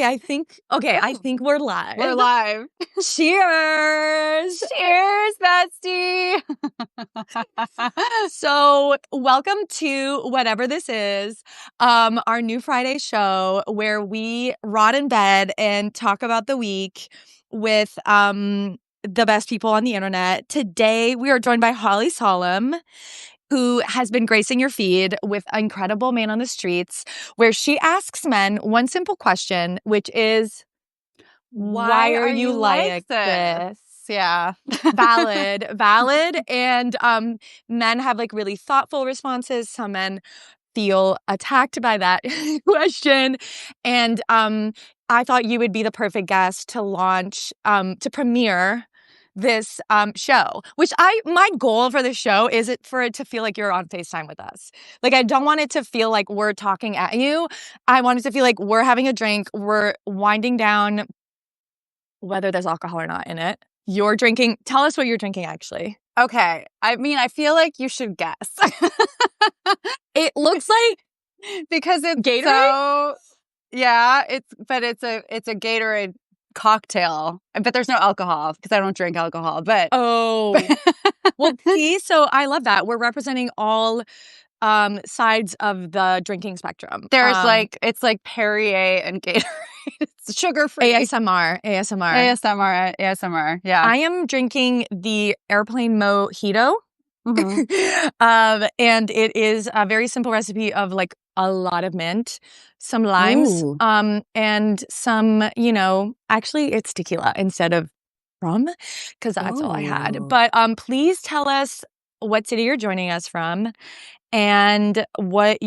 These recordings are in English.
I think we're live. We're live. Cheers. Cheers, bestie. So welcome to whatever this is, our new Friday show where we rot in bed and talk about the week with the best people on the internet. Today we are joined by Holly Solem, who has been gracing your feed with Incredible Man on the Streets, where she asks men one simple question, which is, why are you like this? Yeah. Valid. And men have like really thoughtful responses. Some men feel attacked by that question. And I thought you would be the perfect guest to launch, to premiere this show, which my goal for the show is for it to feel like you're on FaceTime with us. Like, I don't want it to feel like we're talking at you. I want it to feel like we're having a drink, we're winding down, whether there's alcohol or not in it. You're drinking. Tell us what you're drinking, actually. Okay. I mean, I feel like you should guess. It looks like because it's Gatorade? so, yeah, it's a Gatorade cocktail, but there's no alcohol because I don't drink alcohol. But well, see, so I love that we're representing all sides of the drinking spectrum. There's it's like Perrier and Gatorade. It's sugar-free. ASMR. Yeah. I am drinking the Airplane Mojito. Mm-hmm. And it is a very simple recipe of like a lot of mint, some limes, and some, actually it's tequila instead of rum, because that's all I had. But please tell us what city you're joining us from and what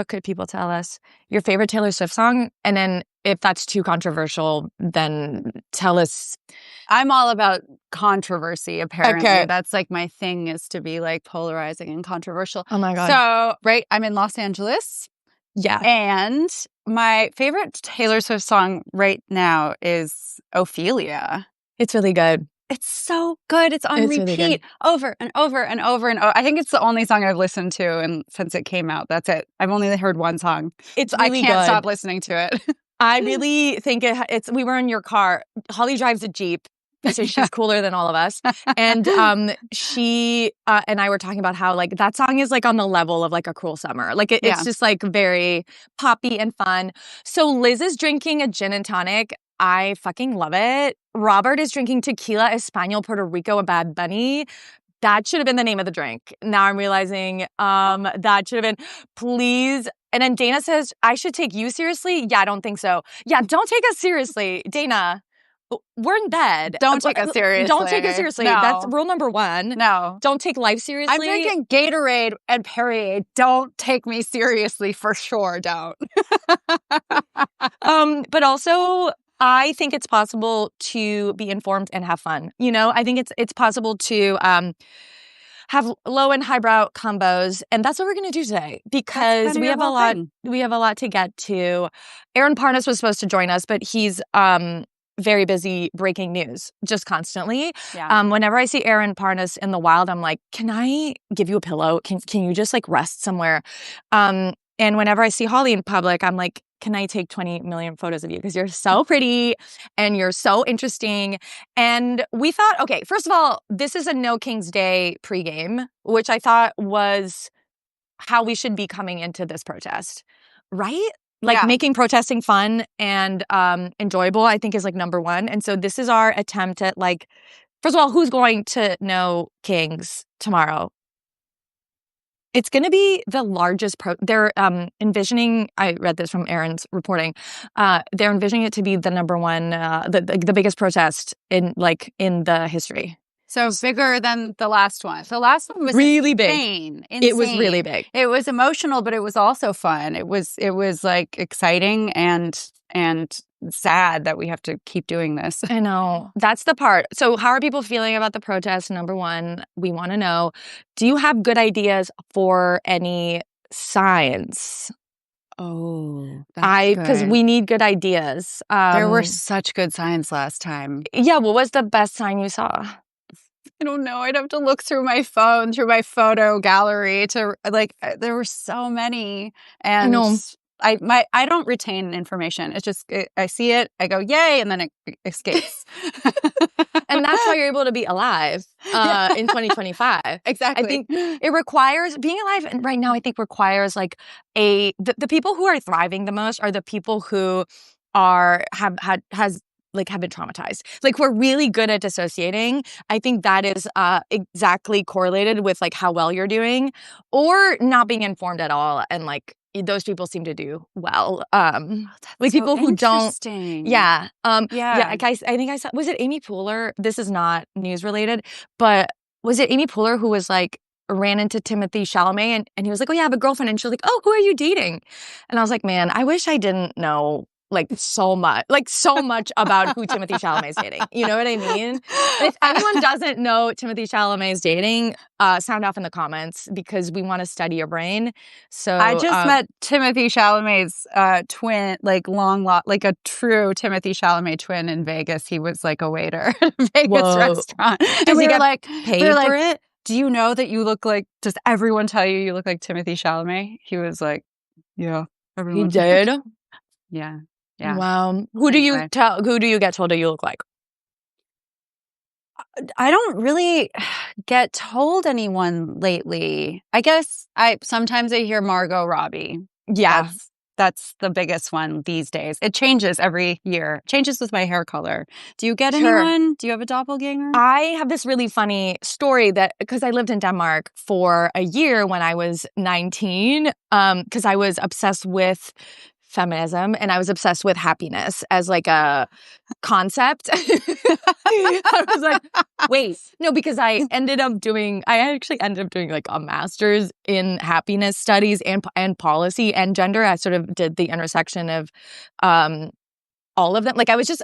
could people tell us? Your favorite Taylor Swift song? And then if that's too controversial, then tell us. I'm all about controversy, apparently. Okay. That's like my thing, is to be like polarizing and controversial. Oh my God. So, right, I'm in Los Angeles. Yeah. And my favorite Taylor Swift song right now is Ophelia. It's really good. It's so good. It's on repeat really over and over and over and over. I think it's the only song I've listened to and since it came out. That's it. I've only heard one song. It's really I can't stop listening to it. I really think we were in your car. Holly drives a Jeep, so she's cooler than all of us. And she and I were talking about how like that song is like on the level of like A Cruel Summer. Like it's just like very poppy and fun. So Liz is drinking a gin and tonic. I fucking love it. Robert is drinking tequila Espanol Puerto Rico and Bad Bunny. That should have been the name of the drink. Now I'm realizing that should have been, please. And then Dana says, I should take you seriously? Yeah, I don't think so. Yeah, don't take us seriously. Dana, we're in bed. Don't take us seriously. Don't take us seriously. No. That's rule number one. No. Don't take life seriously. I'm drinking Gatorade and Perrier. Don't take me seriously, for sure. Don't. But also, I think it's possible to be informed and have fun. I think it's possible to have low and highbrow combos, and that's what we're going to do today because we have a lot. We have a lot to get to. Aaron Parnas was supposed to join us, but he's very busy breaking news just constantly. Yeah. Whenever I see Aaron Parnas in the wild, I'm like, can I give you a pillow? Can you just like rest somewhere? And whenever I see Holly in public, I'm like, can I take 20 million photos of you? Because you're so pretty and you're so interesting. And we thought, okay, first of all, this is a No King's Day pregame, which I thought was how we should be coming into this protest, right? Like making protesting fun and enjoyable, I think is like number one. And so this is our attempt at like, first of all, who's going to No Kings tomorrow? It's going to be the largest they're envisioning, I read this from Aaron's reporting, they're envisioning it to be the number one, the biggest protest in the history. So bigger than the last one. The last one was really insane. It was really big. It was emotional, but it was also fun. It was like exciting and sad that we have to keep doing this. I know. That's the part. So how are people feeling about the protest? Number one, we want to know, do you have good ideas for any signs? Oh, because we need good ideas. There were such good signs last time. Yeah. What was the best sign you saw? I don't know. I'd have to look through my phone, through my photo gallery to there were so many. And I don't retain information. It's just I see it, I go yay, and then it escapes. And that's why you're able to be alive in 2025. Exactly. I think it requires being alive right now. I think requires like the people who are thriving the most are the people who have been traumatized. Like we're really good at dissociating. I think that is exactly correlated with like how well you're doing, or not being informed at all. And like those people seem to do well. Like people who don't. Yeah. Yeah. Like I think I saw. Was it Amy Poehler? This is not news related, but was it Amy Poehler who was like ran into Timothy Chalamet and he was like, "Oh yeah, I have a girlfriend," and she was like, "Oh, who are you dating?" And I was like, "Man, I wish I didn't know." Like so much about who Timothy Chalamet is dating. You know what I mean? If anyone doesn't know Timothy Chalamet is dating, sound off in the comments because we want to study your brain. So I just met Timothy Chalamet's twin, like like a true Timothy Chalamet twin in Vegas. He was like a waiter at a Vegas restaurant. Does he get like paid for it? Do you know that you look like? Does everyone tell you look like Timothy Chalamet? He was like, yeah, everyone. He did. Yeah. Yeah. Wow. Who do you get told that you look like? I don't really get told anyone lately. I guess sometimes I hear Margot Robbie. Yeah. That's the biggest one these days. It changes every year. It changes with my hair color. Do you get anyone? Do you have a doppelganger? I have this really funny story that because I lived in Denmark for a year when I was 19, because I was obsessed with feminism and I was obsessed with happiness as like a concept. I was like, wait, no, because I actually ended up doing like a master's in happiness studies and policy and gender. I sort of did the intersection of all of them. Like I was just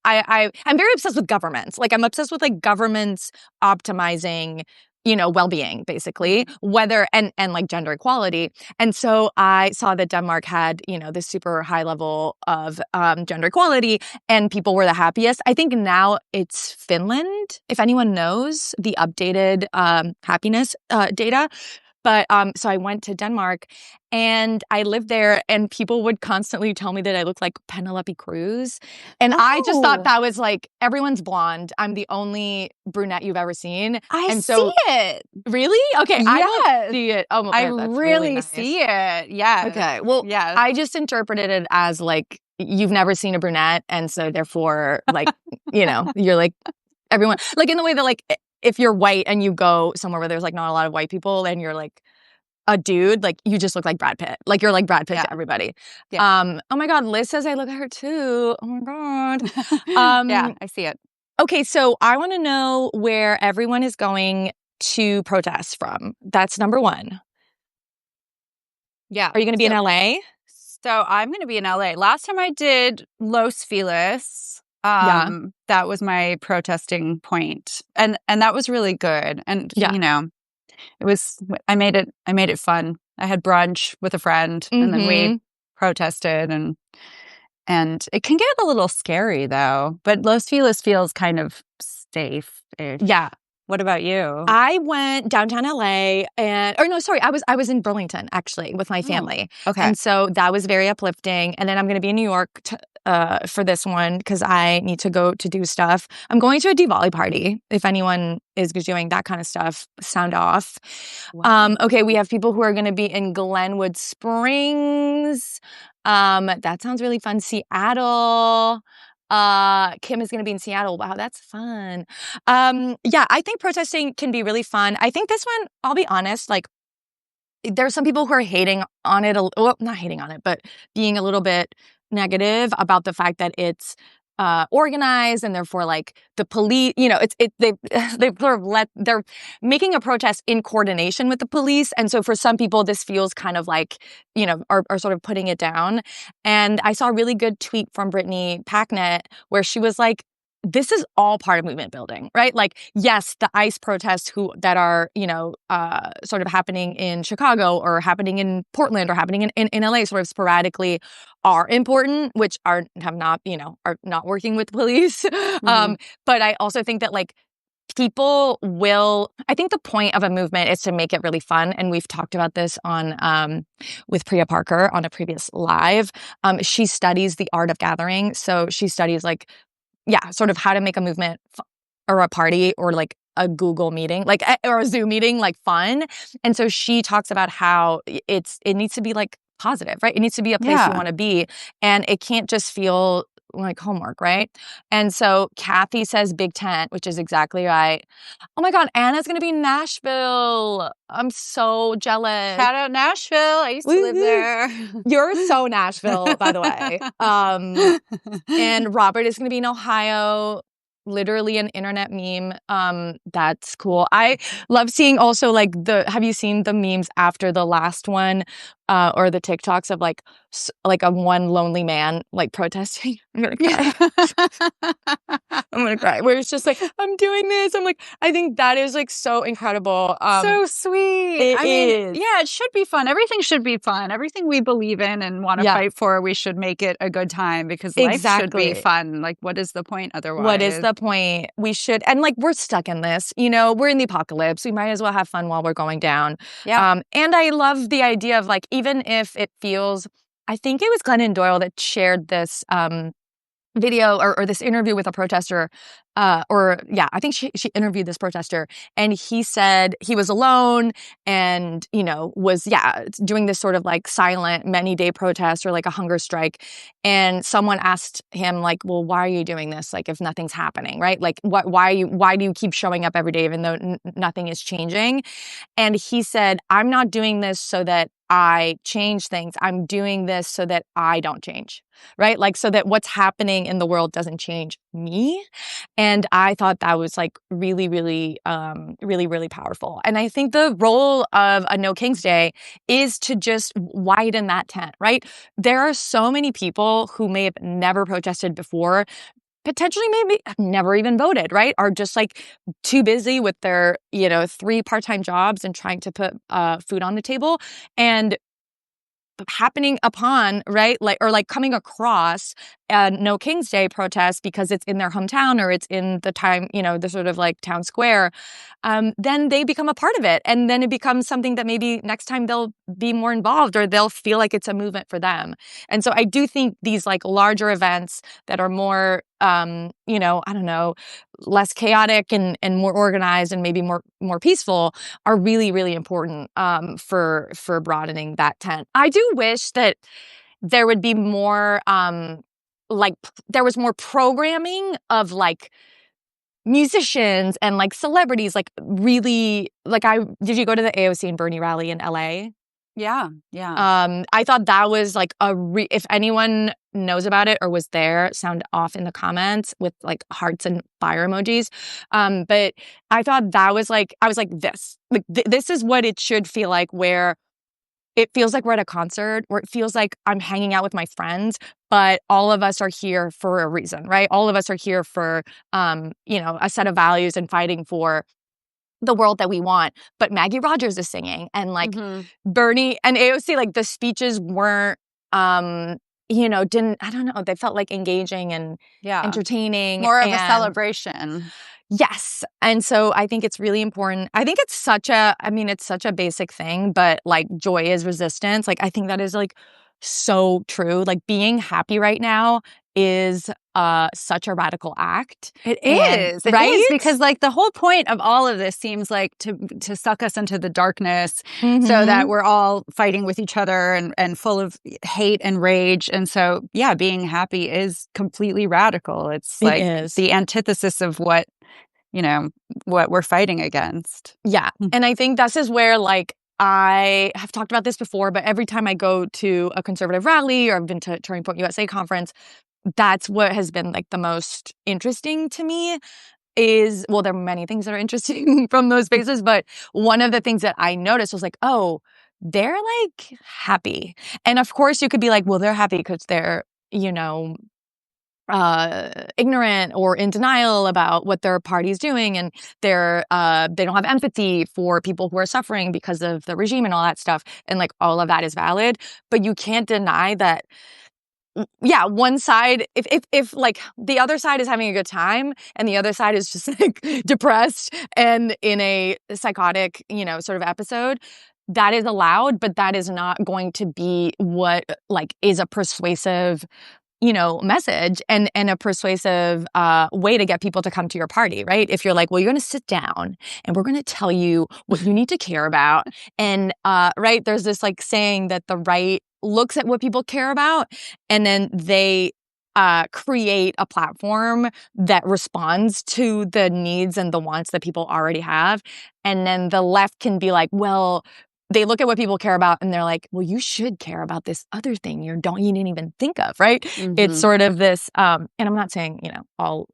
I'm very obsessed with governments. Like I'm obsessed with like governments optimizing, well-being basically, whether and like gender equality. And so I saw that Denmark had, this super high level of gender equality and people were the happiest. I think now it's Finland, if anyone knows the updated happiness data. But so I went to Denmark and I lived there and people would constantly tell me that I looked like Penelope Cruz. And I just thought that was like, everyone's blonde. I'm the only brunette you've ever seen. I see it. Really? Okay. Yes. I don't see it. Oh, I really see it. Yeah. Okay. Well, yeah. I just interpreted it as like, you've never seen a brunette. And so therefore, like, you're like everyone, like in the way that like, if you're white and you go somewhere where there's like not a lot of white people and you're like a dude, like you just look like Brad Pitt. Like you're like Brad Pitt to everybody. Yeah. Oh my God, Liz says I look at her too. Oh my God. Yeah, I see it. Okay, so I want to know where everyone is going to protest from. That's number one. Yeah. Are you going to be in LA? So I'm going to be in LA. Last time I did Los Feliz. That was my protesting point. And that was really good. And it was I made it fun. I had brunch with a friend and then we protested and it can get a little scary though. But Los Feliz feels kind of safe. Yeah. What about you? I went downtown LA I was in Burlington actually with my family. Okay. And so that was very uplifting. And then I'm going to be in New York for this one because I need to go to do stuff. I'm going to a Diwali party. If anyone is doing that kind of stuff, sound off. Wow. Okay, we have people who are going to be in Glenwood Springs. That sounds really fun. Seattle. Kim is going to be in Seattle. Wow, that's fun. Yeah, I think protesting can be really fun. I think this one, I'll be honest, like there's some people who are hating on it. Well, not hating on it, but being a little bit negative about the fact that it's organized and therefore like the police, they're making a protest in coordination with the police. And so for some people, this feels kind of like, are sort of putting it down. And I saw a really good tweet from Brittany Packnett where she was like, this is all part of movement building, right? Like, yes, the ICE protests that are, sort of happening in Chicago or happening in Portland or happening in LA sort of sporadically are important, which are not working with police. Mm-hmm. But I also think that like people will, I think the point of a movement is to make it really fun. And we've talked about this on, with Priya Parker on a previous live. She studies the art of gathering. So she studies like, yeah, sort of how to make a movement or a party or like a Google meeting, like, or a Zoom meeting, like fun. And so she talks about how it needs to be like positive, right? It needs to be a place you want to be. And it can't just feel like homework, right? And so Kathy says Big Tent, which is exactly right. Oh my God, Anna's going to be in Nashville. I'm so jealous. Shout out Nashville. I used to live there. You're so Nashville, by the way. And Robert is going to be in Ohio. Literally an internet meme. That's cool. I love seeing also like have you seen the memes after the last one, or the TikToks of like a one lonely man like protesting? I'm gonna cry. I'm gonna cry. Where it's just like, I'm doing this. I'm like, I think that is like so incredible. So sweet. I mean, yeah, it should be fun. Everything should be fun. Everything we believe in and want to fight for, we should make it a good time because life should be fun. Like, what is the point otherwise? What is the point? We should, and like, we're stuck in this, we're in the apocalypse. We might as well have fun while we're going down. Yeah. And I love the idea of like, even if it feels, I think it was Glennon Doyle that shared this, video or this interview with a protester, I think she interviewed this protester, and he said he was alone and was doing this sort of like silent many day protest or like a hunger strike, and someone asked him like, well, why are you doing this, like if nothing's happening, right? Like why do you keep showing up every day even though nothing is changing? And he said, I'm not doing this so that I change things. I'm doing this so that I don't change, right? Like so that what's happening in the world doesn't change me. And I thought that was like really, really, really, really powerful. And I think the role of a No King's Day is to just widen that tent, right? There are so many people who may have never protested before, potentially maybe never even voted, right? Are just like too busy with their, 3 part-time jobs and trying to put food on the table. And happening upon, right? Like, or like coming across a No King's Day protest because it's in their hometown or it's in the the sort of like town square, then they become a part of it. And then it becomes something that maybe next time they'll be more involved or they'll feel like it's a movement for them. And so I do think these like larger events that are more, I don't know, less chaotic and more organized and maybe more peaceful are really, really important, for broadening that tent. I do wish that there would be more, there was more programming of like musicians and like celebrities, like really, like did you go to the AOC and Bernie rally in LA? Yeah, yeah. I thought that was like if anyone knows about it or was there, sound off in the comments with like hearts and fire emojis. But I thought that was like, I was like, this is what it should feel like, where it feels like we're at a concert, where it feels like I'm hanging out with my friends, but all of us are here for a reason, right? All of us are here for, a set of values and fighting for the world that we want. But Maggie Rogers is singing, and like Bernie and AOC, like the speeches weren't, didn't, I don't know, they felt like engaging and entertaining. More of a celebration. Yes. And so I think it's really important. I think it's such a basic thing, but like joy is resistance. Like I think that is like so true. Like being happy right now is such a radical act. It is. It is, because like the whole point of all of this seems like to suck us into the darkness so that we're all fighting with each other and full of hate and rage. And so, yeah, being happy is completely radical. It's like the antithesis of what we're fighting against. Yeah. And I think this is where like I have talked about this before, but every time I go to a conservative rally or I've been to Turning Point USA conference, that's what has been like the most interesting to me is, well, there are many things that are interesting from those spaces, but one of the things that I noticed was like, oh, they're like happy. And of course you could be like, well, they're happy because they're, ignorant or in denial about what their party's doing, and they don't have empathy for people who are suffering because of the regime and all that stuff, and like all of that is valid, but you can't deny that yeah, one side, if like the other side is having a good time and the other side is just like depressed and in a psychotic, sort of episode, that is allowed, but that is not going to be what like is a persuasive message and a persuasive way to get people to come to your party, right? If you're like, well, you're going to sit down and we're going to tell you what you need to care about. And, right, there's this like saying that the right looks at what people care about and then they create a platform that responds to the needs and the wants that people already have. And then the left can be like, well, they look at what people care about and they're like, well, you should care about this other thing you didn't even think of, right? Mm-hmm. It's sort of this, and I'm not saying, all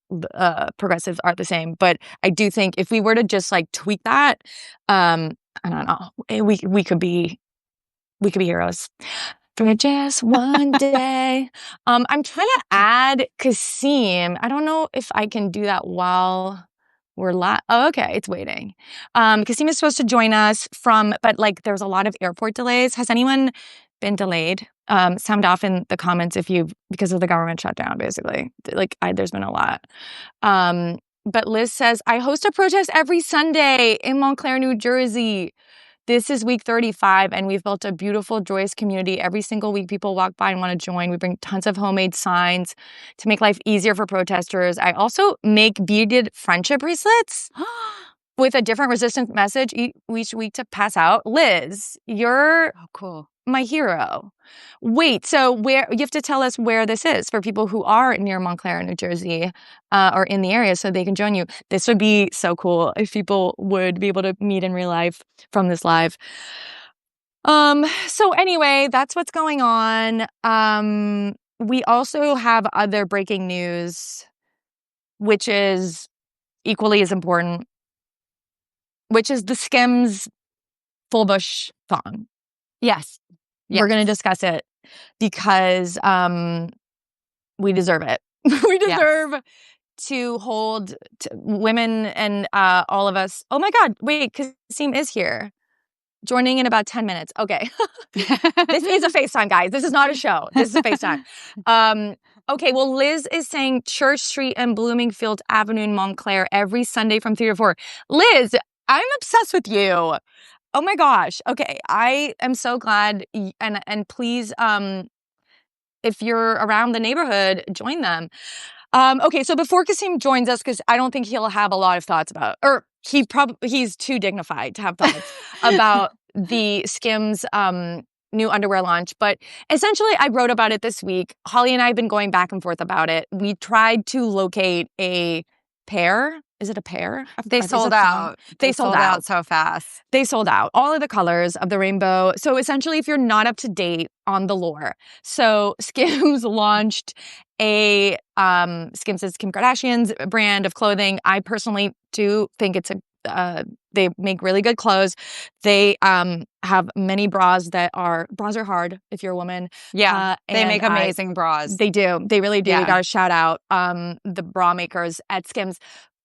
progressives are the same, but I do think if we were to just like tweak that, I don't know, we could be heroes. For just one day. I'm trying to add Kasim. I don't know if I can do that while we're live. Oh, okay, it's waiting. Kasim is supposed to join us but like there's a lot of airport delays. Has anyone been delayed? Sound off in the comments because of the government shutdown, basically. Like there's been a lot. But Liz says, I host a protest every Sunday in Montclair, New Jersey. This is week 35, and we've built a beautiful, joyous community. Every single week, people walk by and want to join. We bring tons of homemade signs to make life easier for protesters. I also make beaded friendship bracelets with a different resistance message each week to pass out. Liz, you're cool. My hero. Wait, so you have to tell us where this is for people who are near Montclair, New Jersey, or in the area so they can join you. This would be so cool if people would be able to meet in real life from this live. So anyway, that's what's going on. We also have other breaking news, which is equally as important, which is the Skims full bush thong. Yes. We're going to discuss it because we deserve it. We deserve to hold women and all of us. Oh my God, wait, Kasim is here. Joining in about 10 minutes. Okay. This is a FaceTime, guys. This is not a show. This is a FaceTime. Okay, well, Liz is saying Church Street and Bloomingfield Avenue in Montclair every Sunday from 3 to 4. Liz, I'm obsessed with you. Oh my gosh. Okay. I am so glad. And please, if you're around the neighborhood, join them. Okay. So before Kasim joins us, because I don't think he'll have a lot of thoughts about, or he's too dignified to have thoughts about the Skims, new underwear launch. But essentially I wrote about it this week. Holly and I have been going back and forth about it. We tried to locate a pair. Is it a pair? They sold out. They sold out so fast. They sold out all of the colors of the rainbow. So essentially, if you're not up to date on the lore, so Skims launched a Skims is Kim Kardashian's brand of clothing. I personally do think they make really good clothes. They have many bras are hard if you're a woman. Yeah, they make amazing bras. They do. They really do. Yeah. We got to shout out the bra makers at Skims.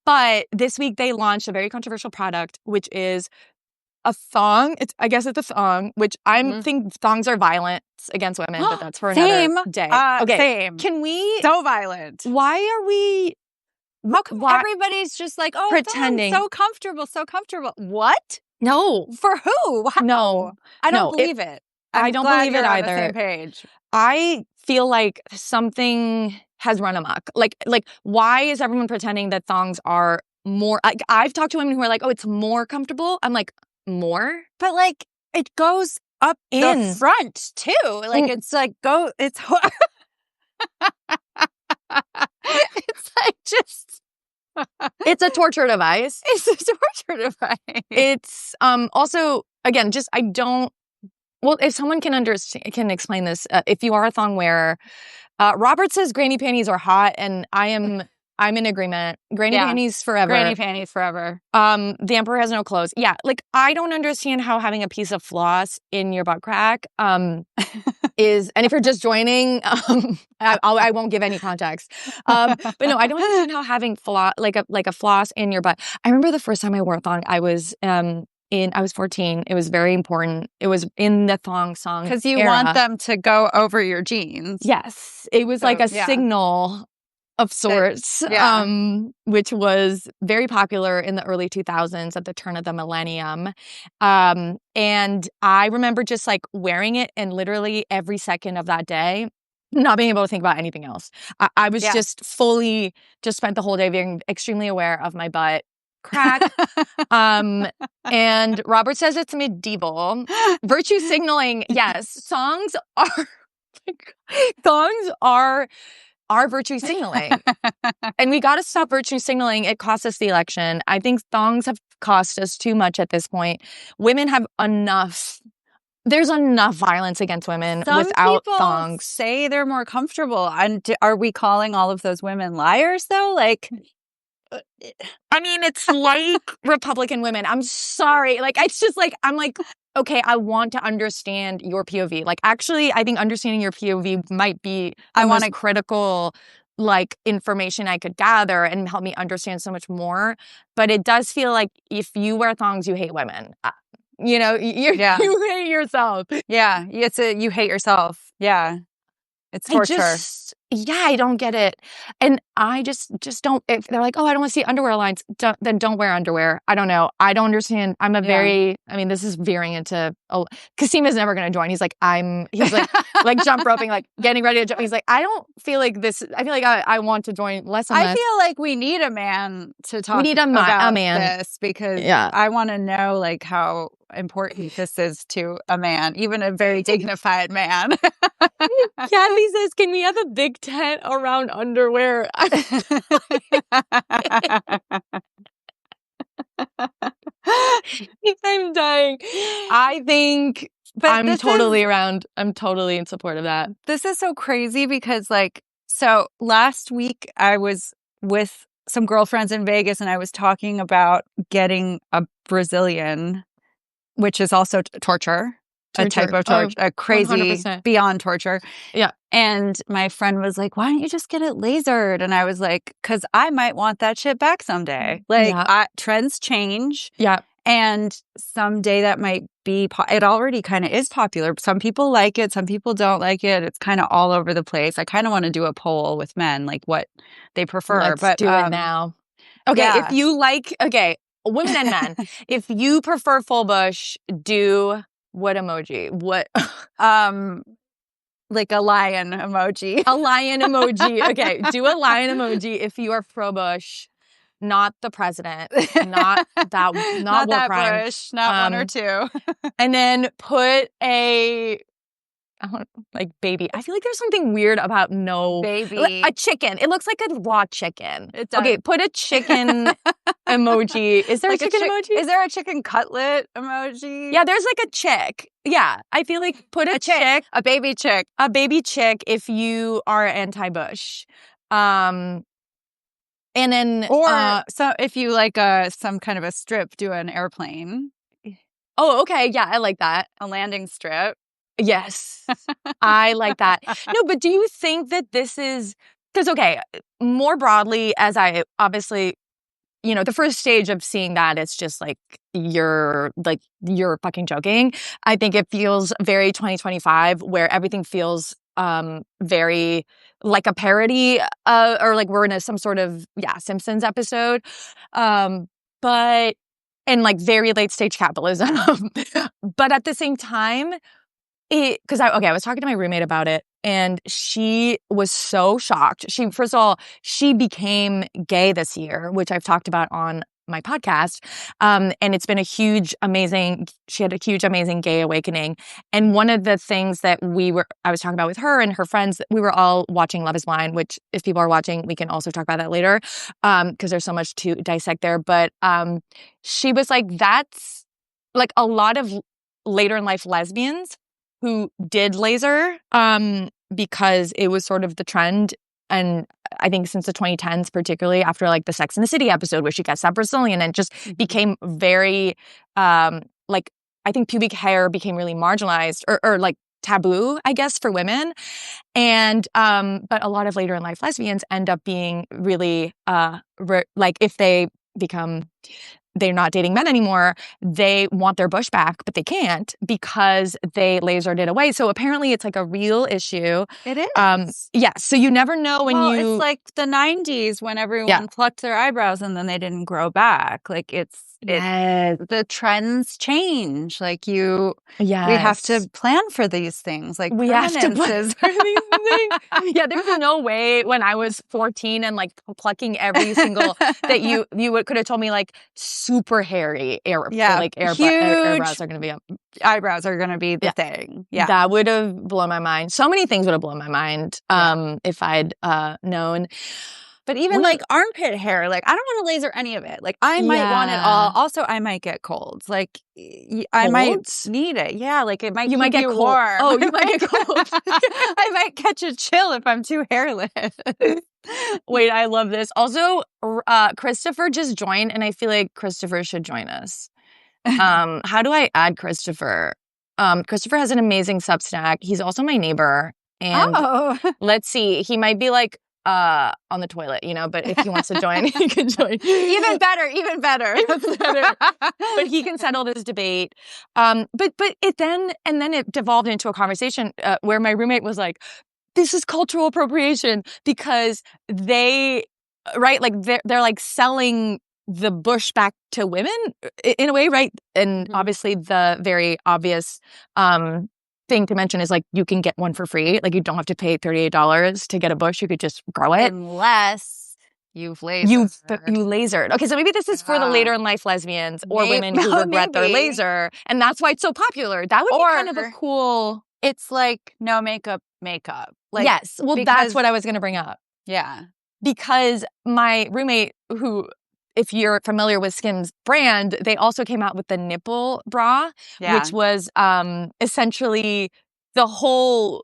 But this week they launched a very controversial product, which is a thong. I guess it's a thong, which I think thongs are violent against women, but that's for another day. Okay, same. Can we? So violent. Why are we? How come everybody's just like, oh, pretending so comfortable? What? No. For who? How? No. I don't believe it. I don't believe it either. On the same page. I feel like something has run amok. Like, why is everyone pretending that thongs are more? Like, I've talked to women who are like, oh, it's more comfortable. I'm like, more? But like, it goes up in the front too. Like, it's like it's it's like just. It's a torture device. It's a torture device. It's also, again, just I don't. Well, if someone can explain this, if you are a thong wearer, Robert says granny panties are hot, and I'm in agreement. Granny panties forever. Granny panties forever. The emperor has no clothes. Yeah, like I don't understand how having a piece of floss in your butt crack is. And if you're just joining, I won't give any context. But no, I don't understand how having a floss in your butt. I remember the first time I wore a thong, I was I was 14. It was very important. It was in the thong song because you era. want them to go over your jeans. Yes, it was like a signal of sorts, which was very popular in the early 2000s at the turn of the millennium. And I remember just like wearing it and literally every second of that day, not being able to think about anything else. I was just fully, just spent the whole day being extremely aware of my butt crack. And Robert says it's medieval. Virtue signaling, yes. Thongs are virtue signaling. And we got to stop virtue signaling. It cost us the election. I think thongs have cost us too much at this point. Women have enough. There's enough violence against women without thongs. Say they're more comfortable. And are we calling all of those women liars though? Like, I mean, it's like Republican women. I'm sorry. Like, it's just like, I'm like, okay, I want to understand your POV. Like, actually, I think understanding your POV might be the most critical, like, information I could gather and help me understand so much more. But it does feel like if you wear thongs, you hate women. You know, you hate yourself. Yeah, you hate yourself. Yeah. It's torture. I don't get it. And I just don't, if they're like, oh, I don't want to see underwear lines, then don't wear underwear. I don't know. I don't understand. I'm I mean, this is veering into, Kasim is never going to join. He's like, like jump roping, like getting ready to jump. He's like, I don't feel like this, I feel like I want to join less and less. I feel like we need a man to talk about this because I want to know like how important this is to a man, even a very dignified man. Kathy says, can we have a big tent around underwear? I'm dying. I think I'm totally in support of that. This is so crazy because so last week I was with some girlfriends in Vegas and I was talking about getting a Brazilian, which is also torture. A type of torture, a crazy 100%. Beyond torture. Yeah. And my friend was like, why don't you just get it lasered? And I was like, because I might want that shit back someday. Like, trends change. Yeah. And someday that might be, it already kind of is popular. Some people like it. Some people don't like it. It's kind of all over the place. I kind of want to do a poll with men, like what they prefer. Let's do it now. Okay. If you women and men, if you prefer full bush, do... What emoji? What? Like a lion emoji. A lion emoji. Okay, do a lion emoji if you are pro Bush, not the president, not war crime. Bush, not one or two. And then put like baby. I feel like there's something weird about baby. A chicken. It looks like a raw chicken. Okay, put a chicken emoji. Is there like a chicken emoji? Is there a chicken cutlet emoji? Yeah, there's like a chick. Yeah, I feel like put a chick. A baby chick. A baby chick if you are anti-Bush. And then... so if you like some kind of a strip, do an airplane. Oh, okay. Yeah, I like that. A landing strip. Yes, I like that. No, but do you think that this is... Because, okay, more broadly, as I obviously, the first stage of seeing that, it's just like, you're fucking joking. I think it feels very 2025 where everything feels very like a parody or like we're in some sort of, Simpsons episode. But, and like very late stage capitalism. But at the same time, because I was talking to my roommate about it and she was so shocked. First of all, she became gay this year, which I've talked about on my podcast. And it's been she had a huge, amazing gay awakening. And one of the things that I was talking about with her and her friends, we were all watching Love is Blind, which if people are watching, we can also talk about that later. Because there's so much to dissect there. But she was like, that's like a lot of later in life lesbians who did laser because it was sort of the trend. And I think since the 2010s, particularly after like the Sex and the City episode where she gets that Brazilian and just became very I think pubic hair became really marginalized or like taboo, I guess, for women. And but a lot of later in life lesbians end up being really like if they become they're not dating men anymore, they want their bush back, but they can't because they lasered it away. So apparently it's like a real issue. It is. Yeah. So you never know when it's like the 90s when everyone plucked their eyebrows and then they didn't grow back. Like the trends change. Like we have to plan for these things. Like we have to plan is for these things. Yeah, there's no way when I was 14 and like plucking every single that you could have told me like super hairy eyebrows are going to be eyebrows are going to be the thing. Yeah, that would have blown my mind. So many things would have blown my mind if I'd known. But even like armpit hair, like I don't want to laser any of it. Like I might want it all. Also, I might get colds. Like I might need it. Yeah, like it might. You might get cold. Warm. Oh, you might get cold. I might catch a chill if I'm too hairless. Wait, I love this. Also, Christopher just joined, and I feel like Christopher should join us. How do I add Christopher? Christopher has an amazing Substack. He's also my neighbor, and let's see, he might be like on the toilet, but if he wants to join, he can join. Even better. But he can settle this debate. But it then it devolved into a conversation where my roommate was like, this is cultural appropriation because they're like selling the bush back to women in a way, right? And obviously the very obvious thing to mention is like you can get one for free. Like you don't have to pay $38 to get a bush. You could just grow it. Unless you've lasered. You lasered. Okay, so maybe this is for the later in life lesbians or women who regret their laser. And that's why it's so popular. That would be kind of a cool... It's like no makeup. Like, yes. Well, that's what I was going to bring up. Yeah. Because my roommate who... If you're familiar with Skims brand, they also came out with the nipple bra, which was essentially the whole,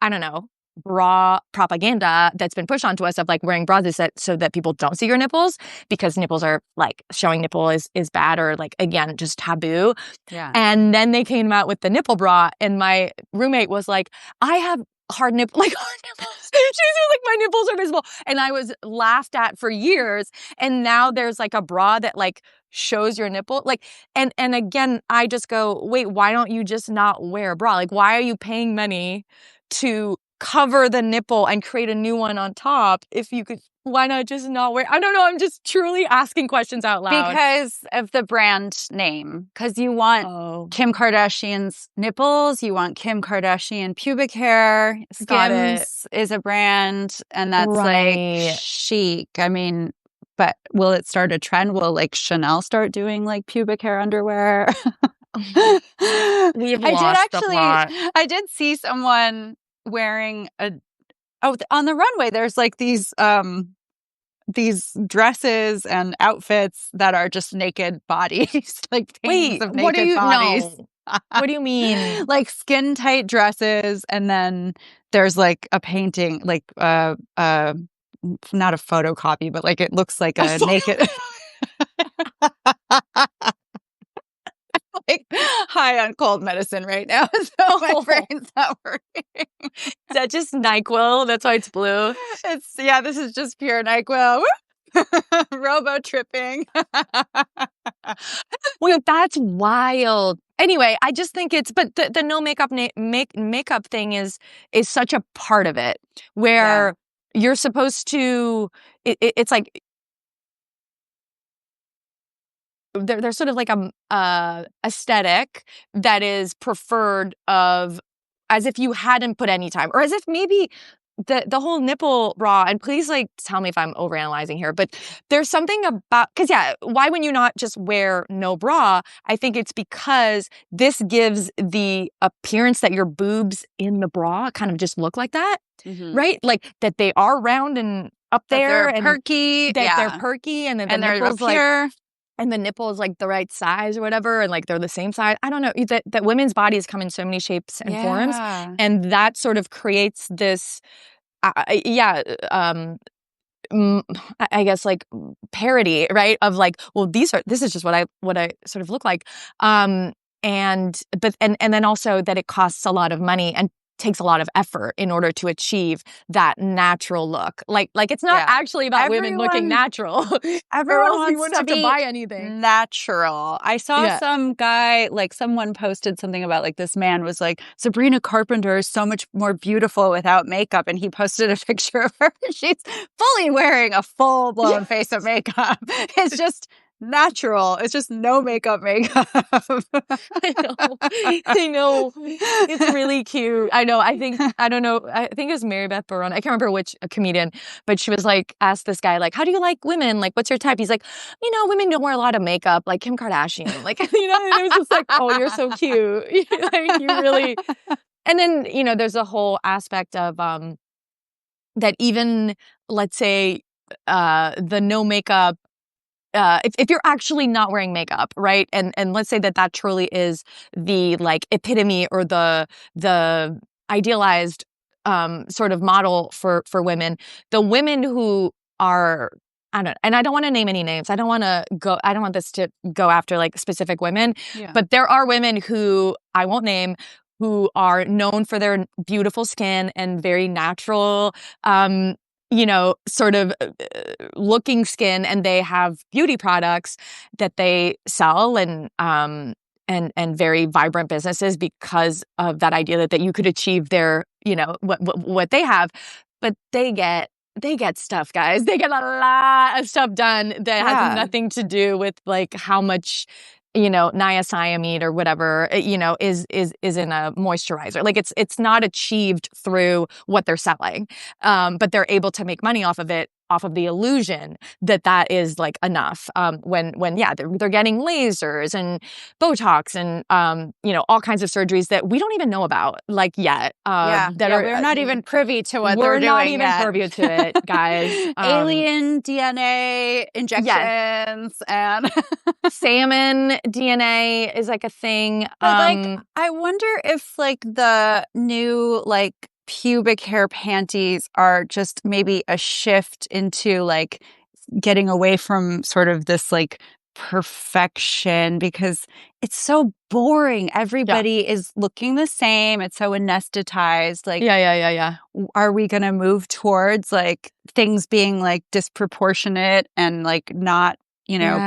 I don't know, bra propaganda that's been pushed onto us of like wearing bras so that people don't see your nipples because nipples are like showing nipple is bad or like, again, just taboo. Yeah. And then they came out with the nipple bra and my roommate was like, I have hard nipples. She was like, my nipples are visible. And I was laughed at for years. And now there's like a bra that like shows your nipple. Like, and again, I just go, wait, why don't you just not wear a bra? Like, why are you paying money to cover the nipple and create a new one on top if you could? Why not just not wear? I don't know. I'm just truly asking questions out loud. Because of the brand name. Because you want Kim Kardashian's nipples. You want Kim Kardashian pubic hair. Skims is a brand. And that's like chic. I mean, but will it start a trend? Will like Chanel start doing like pubic hair underwear? I did see someone wearing on the runway there's like these dresses and outfits that are just naked bodies, like paintings of naked bodies. No. What do you mean? Like skin tight dresses, and then there's like a painting, like not a photocopy, but like it looks like a naked like high on cold medicine right now, so my brain's not working. Is that just NyQuil? That's why it's blue? This is just pure NyQuil. Robo tripping. Well, that's wild. Anyway, I just think but the no makeup makeup thing is such a part of it where you're supposed to. It's like. There's sort of like a aesthetic that is preferred of as if you hadn't put any time or as if maybe the whole nipple bra, and please like tell me if I'm overanalyzing here, but there's something about, because why would you not just wear no bra? I think it's because this gives the appearance that your boobs in the bra kind of just look like that, right? Like that they are round and up there and perky, they're perky, and then the nipples like. And the nipple is like the right size or whatever, and like they're the same size. I don't know. That women's bodies come in so many shapes and forms, and that sort of creates this, I guess like parody, right? Of like, well, this is just what I sort of look like, and then also that it costs a lot of money, and takes a lot of effort in order to achieve that natural look. Like it's not actually about women looking natural. Or Everyone else you wants wouldn't to have to be buy anything. natural. I saw some guy, like someone posted something about like this man was like, Sabrina Carpenter is so much more beautiful without makeup. And he posted a picture of her. She's fully wearing a full-blown face of makeup. It's just natural. It's just no makeup. I know. It's really cute. I know. I think it was Mary Beth Barone. I can't remember which comedian, but she was like, asked this guy, like, how do you like women? Like, what's your type? He's like, women don't wear a lot of makeup, like Kim Kardashian. Like, and it was just like, oh, you're so cute. Like, you really. And then, there's a whole aspect of that even, let's say, the no makeup, if you're actually not wearing makeup, right? And let's say that truly is the like epitome or the idealized sort of model for women. The women who are, I don't want to name any names. I don't want this to go after like specific women, but there are women who I won't name who are known for their beautiful skin and very natural, sort of looking skin, and they have beauty products that they sell and very vibrant businesses because of that idea that you could achieve their, what they have, but they get stuff, guys. They get a lot of stuff done that has nothing to do with like how much niacinamide or whatever, is in a moisturizer. Like it's not achieved through what they're selling. But they're able to make money off of it, off of the illusion that is like enough. When they're getting lasers and Botox and, all kinds of surgeries that we don't even know about like yet. We're not even privy to what they're doing. We're not even privy to it, guys. Alien DNA injections and salmon DNA is like a thing. But like, I wonder if like the new like pubic hair panties are just maybe a shift into like getting away from sort of this like perfection, because it's so boring. Everybody is looking the same. It's so anesthetized. Like, are we going to move towards like things being like disproportionate and like not,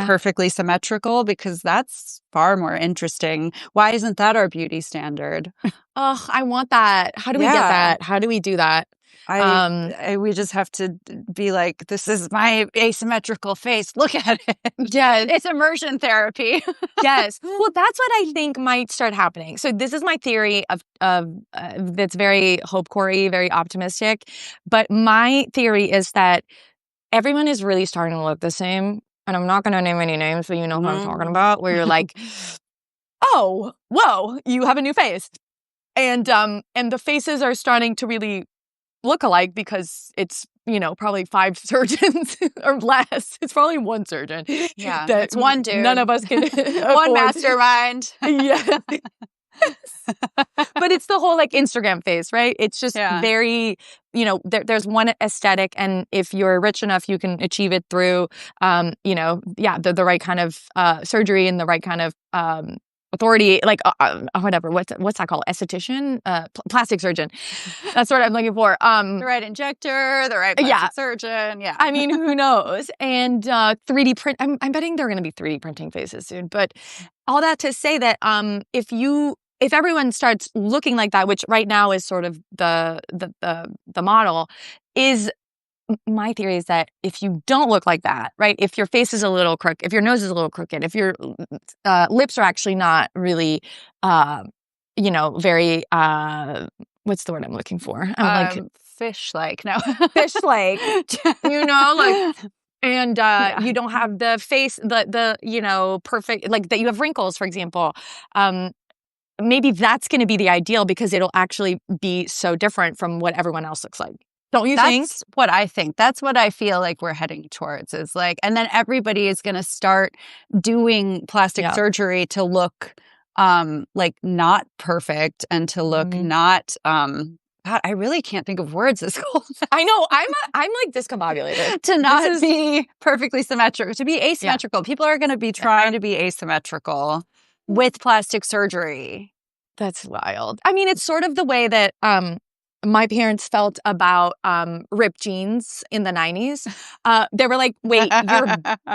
perfectly symmetrical? Because that's far more interesting. Why isn't that our beauty standard? Oh, I want that. How do we get that? How do we do that? We just have to be like, this is my asymmetrical face. Look at it. Yes. It's immersion therapy. Yes. Well, that's what I think might start happening. So this is my theory of that's very hope-core-y, very optimistic. But my theory is that everyone is really starting to look the same. And I'm not going to name any names, but you know who I'm talking about, where you're like, oh, whoa, you have a new face. And the faces are starting to really look alike because it's, probably 5 surgeons or less. It's probably one surgeon. Yeah, that it's one dude. None of us can one mastermind. Yeah. But it's the whole like Instagram face, right? It's just very, there's one aesthetic, and if you're rich enough, you can achieve it through, the right kind of surgery and the right kind of authority, like whatever. What's that called? Esthetician, plastic surgeon. That's what I'm looking for. The right injector, the right plastic surgeon. Yeah. I mean, who knows? And 3D print. I'm betting they're going to be 3D printing faces soon. But all that to say that if everyone starts looking like that, which right now is sort of the model, is my theory is that if you don't look like that, right? If your face is a little crooked, if your nose is a little crooked, if your lips are actually not really, very, what's the word I'm looking for? I'm like fish-like. No, fish-like. Like. And you don't have the face, the perfect, like that you have wrinkles, for example. Maybe that's going to be the ideal because it'll actually be so different from what everyone else looks like. Don't you think? That's what I think. That's what I feel like we're heading towards, is like, and then everybody is going to start doing plastic surgery to look like not perfect and to look not God, I really can't think of words this cold. I know. I'm like discombobulated. To not be perfectly symmetrical, to be asymmetrical. People are going to be trying to be asymmetrical with plastic surgery. That's wild. I mean, it's sort of the way that my parents felt about ripped jeans in the 90s. They were like, wait, you're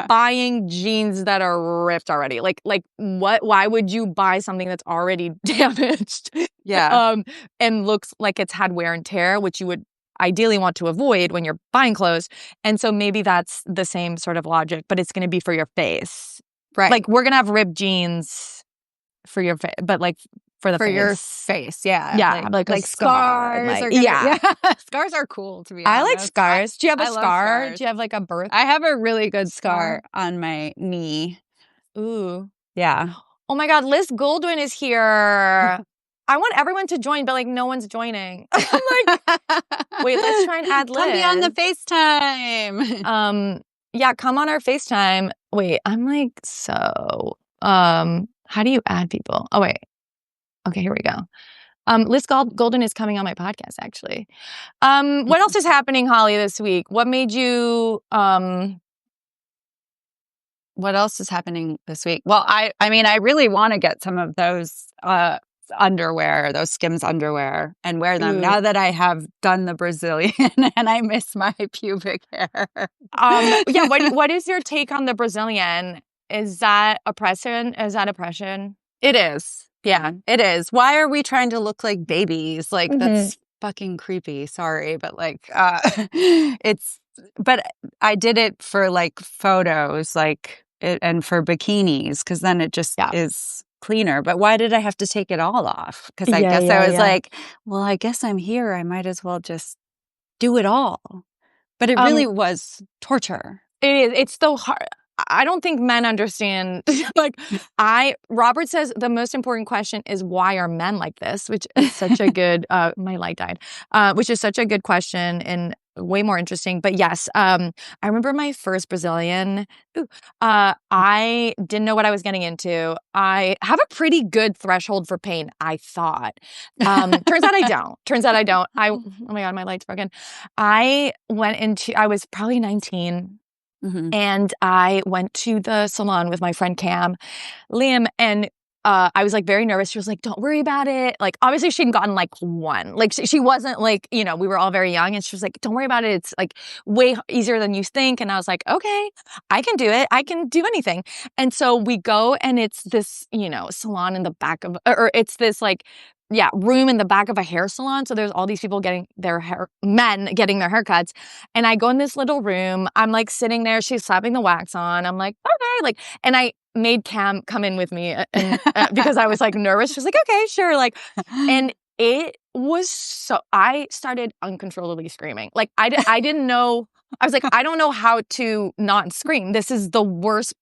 buying jeans that are ripped already. Like what? Why would you buy something that's already damaged? Yeah. And looks like it's had wear and tear, which you would ideally want to avoid when you're buying clothes. And so maybe that's the same sort of logic, but it's going to be for your face. Right. Like we're going to have ripped jeans for your face, but like for the for face. your face, yeah. Yeah, like a scar, scars like- are gonna, yeah. Scars are cool, to be I honest. like scars. Do you have a I love scar? scars. Do you have like a birth? I have a really good Scar? scar on my knee. Ooh. Yeah. Oh my God, Liz Goldwyn is here. I want everyone to join, but like no one's joining. I'm like, wait, let's try and add Liz. Come be on the FaceTime. Yeah, come on our FaceTime. Wait, I'm like, so, how do you add people? Oh, wait. Okay, here we go. Liz Golden is coming on my podcast, actually. What else is happening, Holly, this week? What made you, What else is happening this week? Well, I mean, I really want to get some of those underwear, those Skims underwear, and wear them now that I have done the Brazilian and I miss my pubic hair. Yeah, what is your take on the Brazilian? Is that oppression? It is. Yeah, it is. Why are we trying to look like babies? Like, that's fucking creepy. Sorry, but like, but I did it for like photos, like, and for bikinis, because then it just is cleaner. But why did I have to take it all off? Because I guess I was like, well, I guess I'm here. I might as well just do it all. But it really was torture. It is. It's so hard. I don't think men understand. Robert says the most important question is, why are men like this? Which is such a good, my light died, which is such a good question and way more interesting. But yes, I remember my first Brazilian. I didn't know what I was getting into. I have a pretty good threshold for pain, I thought. Turns out I don't. Oh my God, my light's broken. I was probably 19. Mm-hmm. And I went to the salon with my friend Cam, Liam, and I was like very nervous. She was like, don't worry about it. Like, obviously she hadn't gotten like one. Like she wasn't like, we were all very young, and she was like, don't worry about it. It's like way easier than you think. And I was like, okay, I can do it. I can do anything. And so we go, and it's this, salon in the back of, or it's this like, room in the back of a hair salon. So there's all these people men getting their haircuts. And I go in this little room. I'm like sitting there. She's slapping the wax on. I'm like, okay. And I made Cam come in with me and because I was like nervous. She was like, okay, sure. And it was I started uncontrollably screaming. Like I didn't know. I was like, I don't know how to not scream. This is the worst.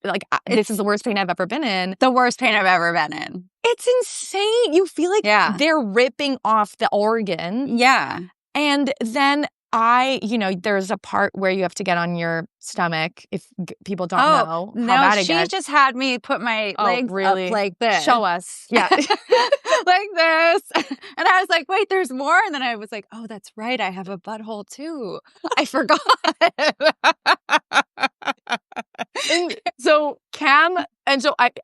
This is the worst pain I've ever been in. The worst pain I've ever been in. It's insane. You feel like they're ripping off the organ. Yeah. And then there's a part where you have to get on your stomach if people don't know how bad it gets. She just had me put my legs up like this. Show us. Yeah. Like this. And I was like, wait, there's more? And then I was like, oh, that's right. I have a butthole too. I forgot.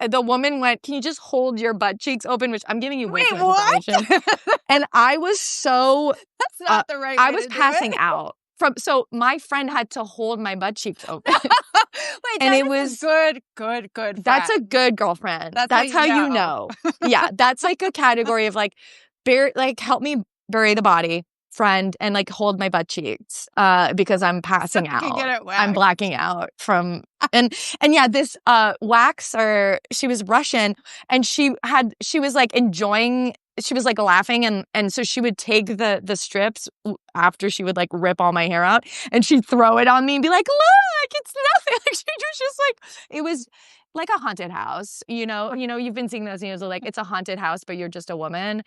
The woman went, can you just hold your butt cheeks open? Which I'm giving you way too much what? information. And I was so... That's not the right way I was passing out. So my friend had to hold my butt cheeks open. Wait, and it was good friend. That's a good girlfriend. That's how you know. Yeah, that's like a category of like, help me bury the body, friend, and like hold my butt cheeks because I'm passing out. I'm blacking out from and yeah, this waxer, she was Russian, and she was like enjoying. She was like laughing, and so she would take the strips after she would like rip all my hair out, and she'd throw it on me and be like, look, it's nothing. Like she was just like, it was like a haunted house. You've been seeing those videos of like, it's a haunted house, but you're just a woman.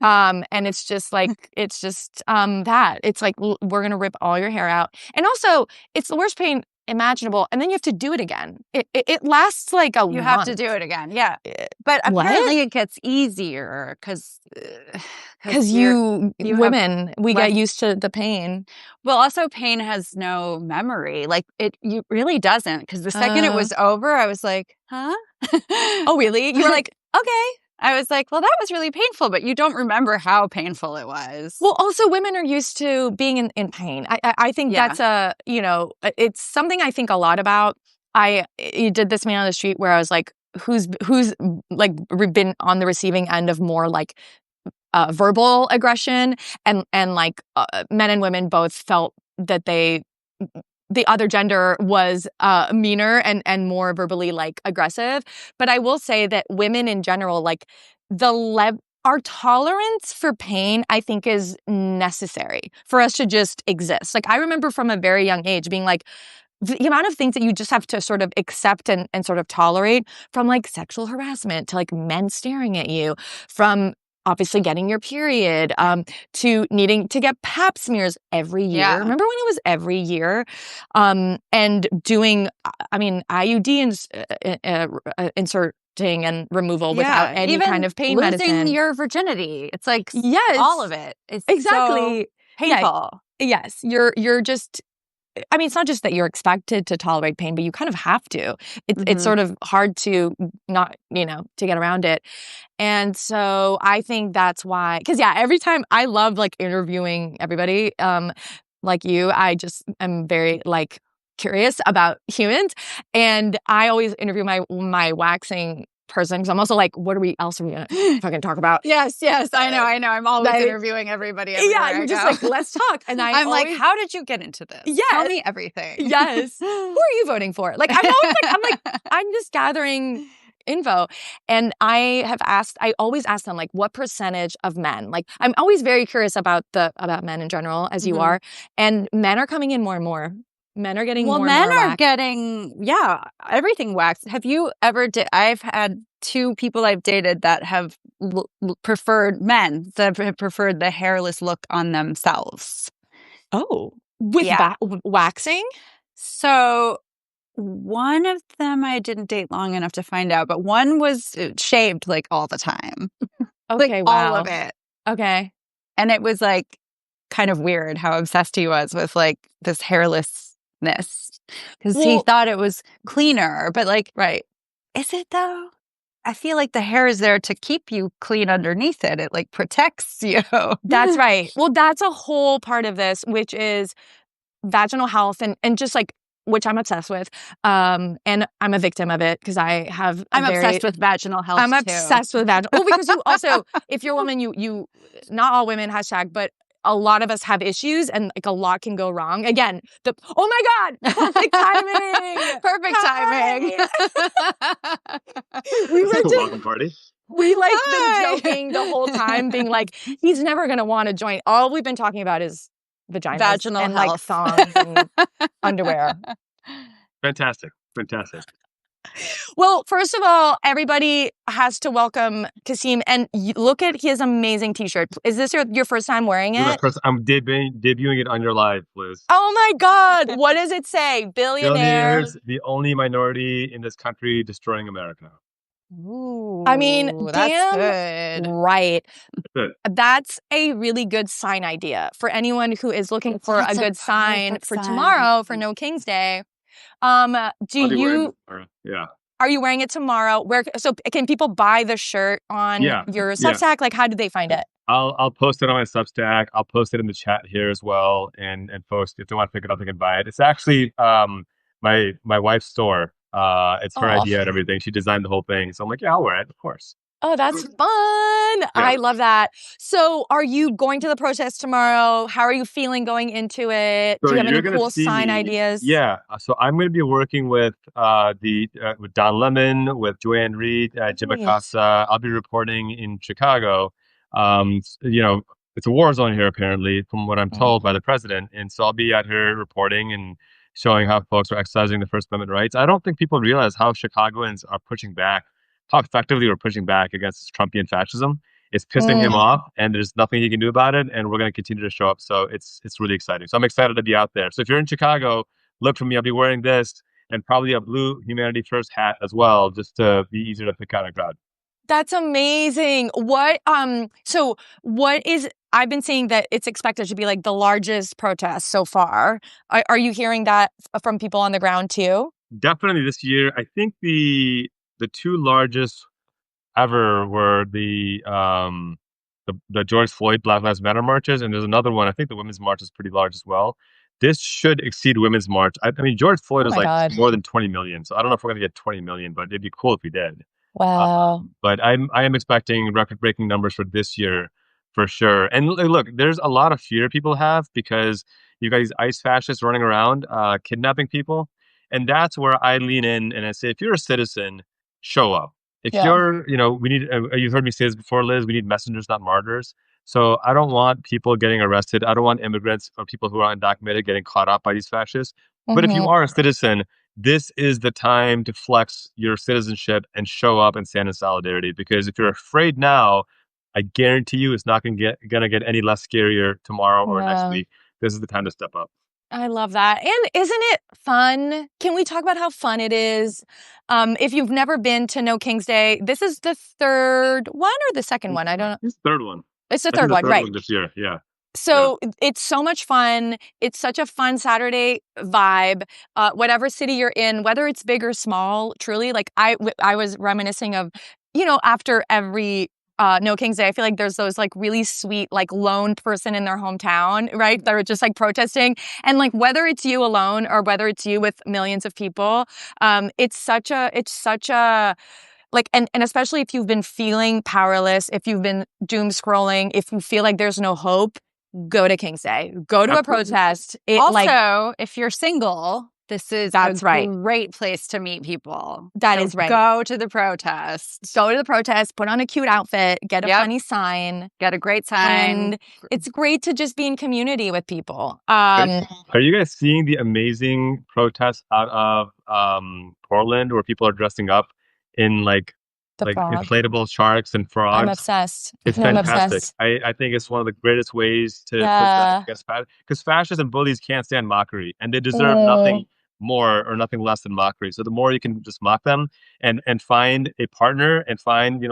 And it's just like, that. It's like, we're going to rip all your hair out. And also, it's the worst pain imaginable, and then you have to do it again. It lasts like a month. You have to do it again, yeah. But apparently it gets easier because you women, we get used to the pain. Well, also pain has no memory. Like you really doesn't, because the second it was over, I was like, huh? Oh, really? You were like, okay. I was like, well, that was really painful, but you don't remember how painful it was. Well, also women are used to being in pain. I think that's it's something I think a lot about. You did this man on the street where I was like, who's like been on the receiving end of more like verbal aggression, and like men and women both felt that the other gender was meaner and more verbally like aggressive. But I will say that women in general, like our tolerance for pain, I think, is necessary for us to just exist. Like I remember from a very young age being like, the amount of things that you just have to sort of accept and sort of tolerate, from like sexual harassment to like men staring at you, from obviously getting your period, to needing to get pap smears every year. Yeah. Remember when it was every year? And doing, I mean, inserting and removal without any even kind of pain losing medicine. your virginity. It's like Yes. all of it. It's exactly so painful. Yeah. Yes. You're just, I mean, it's not just that you're expected to tolerate pain, but you kind of have to. It's sort of hard to not, to get around it. And so I think that's why, because every time I love like interviewing everybody, like you, I just am very like curious about humans. And I always interview my waxing person, because I'm also like, what else are we gonna fucking talk about? Yes, I know. I'm always interviewing everybody. Yeah, you're just like, let's talk. And I'm like, how did you get into this? Yes. Tell me everything. Yes. Who are you voting for? Like, I'm always like, I'm just gathering info. And I always ask them, like, what percentage of men? Like, I'm always very curious about men in general, as you are. And men are coming in more and more. Men are getting more and more men are waxed. getting, everything waxed. Have you ever I've had 2 people I've dated that have preferred men that have preferred the hairless look on themselves. Oh, with waxing? So one of them I didn't date long enough to find out, but one was shaved like all the time. Okay, like wow. all of it. Okay. And it was like kind of weird how obsessed he was with like this hairlessness, because he thought it was cleaner, but like, right. Is it though? I feel like the hair is there to keep you clean underneath it. It like protects you. That's right. Well, that's a whole part of this, which is vaginal health and just like, which I'm obsessed with. And I'm a victim of it because I'm obsessed with vaginal health. I'm obsessed with vaginal. Oh, because you also, if you're a woman, you not all women, hashtag, but a lot of us have issues and like a lot can go wrong. Again, oh my God, perfect timing. Perfect timing. We were just welcome party. We like been joking the whole time, being like, he's never gonna want to join. All we've been talking about is vaginal and health. like thongs and underwear. Fantastic. Well, first of all, everybody has to welcome Kasim, and look at his amazing T-shirt. Is this your first time wearing it? I'm debuting it on your live, Liz. Oh my God! What does it say? Billionaires, the only minority in this country destroying America. Ooh, I mean, that's good. Right. Good. That's a really good sign idea for anyone who is looking for a good sign for tomorrow, for No King's Day. Are you wearing it tomorrow? So can people buy the shirt on your Substack? Yeah. Like, how do they find it? I'll post it on my Substack. I'll post it in the chat here as well, and folks, if they want to pick it up, they can buy it. It's actually my wife's store. It's her idea and everything. She designed the whole thing, so I'm like, yeah, I'll wear it, of course. Oh, that's fun. Yeah. I love that. So are you going to the protest tomorrow? How are you feeling going into it? So do you have any cool sign ideas? Yeah. So I'm going to be working with with Don Lemon, with Joanne Reed, Jim Acosta. I'll be reporting in Chicago. It's a war zone here, apparently, from what I'm told by the president. And so I'll be out here reporting and showing how folks are exercising the First Amendment rights. I don't think people realize how Chicagoans are pushing back, how effectively we're pushing back against this Trumpian fascism. It's pissing him off, and there's nothing he can do about it, and we're going to continue to show up. So it's really exciting. So I'm excited to be out there. So if you're in Chicago, look for me. I'll be wearing this and probably a blue Humanity First hat as well, just to be easier to pick out a crowd. That's amazing. I've been seeing that it's expected to be like the largest protest so far. Are you hearing that from people on the ground too? Definitely this year. I think the 2 largest ever were the George Floyd Black Lives Matter marches, and there's another one. I think the women's march is pretty large as well. This should exceed women's march. I mean, George Floyd is my like God. more than 20 million, so I don't know if we're gonna get 20 million, but it'd be cool if we did. Wow. But I am expecting record-breaking numbers for this year for sure. And look, there's a lot of fear people have because you got these ICE fascists running around, kidnapping people, and that's where I lean in and I say, if you're a citizen, show up. If Yeah. you're, we need. You've heard me say this before, Liz. We need messengers, not martyrs. So I don't want people getting arrested. I don't want immigrants or people who are undocumented getting caught up by these fascists. But if you are a citizen, this is the time to flex your citizenship and show up and stand in solidarity. Because if you're afraid now, I guarantee you it's not gonna get any less scarier tomorrow or next week. This is the time to step up. I love that. And isn't it fun? Can we talk about how fun it is? If you've never been to No King's Day, this is the third one or the second one? I don't know. It's the third one. It's the third one, right? One this year, yeah. So it's so much fun. It's such a fun Saturday vibe. Whatever city you're in, whether it's big or small, truly, like I was reminiscing of, after every No King's Day, I feel like there's those like really sweet, like lone person in their hometown, right? They're just like protesting. And like whether it's you alone or whether it's you with millions of people, it's such a like, and especially if you've been feeling powerless, if you've been doom scrolling, if you feel like there's no hope, go to King's Day. Go to a protest. Also, if you're single, this is a great place to meet people. That is right. Go to the protest. Go to the protest, put on a cute outfit, get a funny sign. Get a great sign. And it's great to just be in community with people. Are you guys seeing the amazing protests out of Portland where people are dressing up in like inflatable sharks and frogs? I'm obsessed. It's fantastic. I think it's one of the greatest ways to push back against fascists, because fascists and bullies can't stand mockery, and they deserve nothing more or nothing less than mockery. So the more you can just mock them and find a partner and find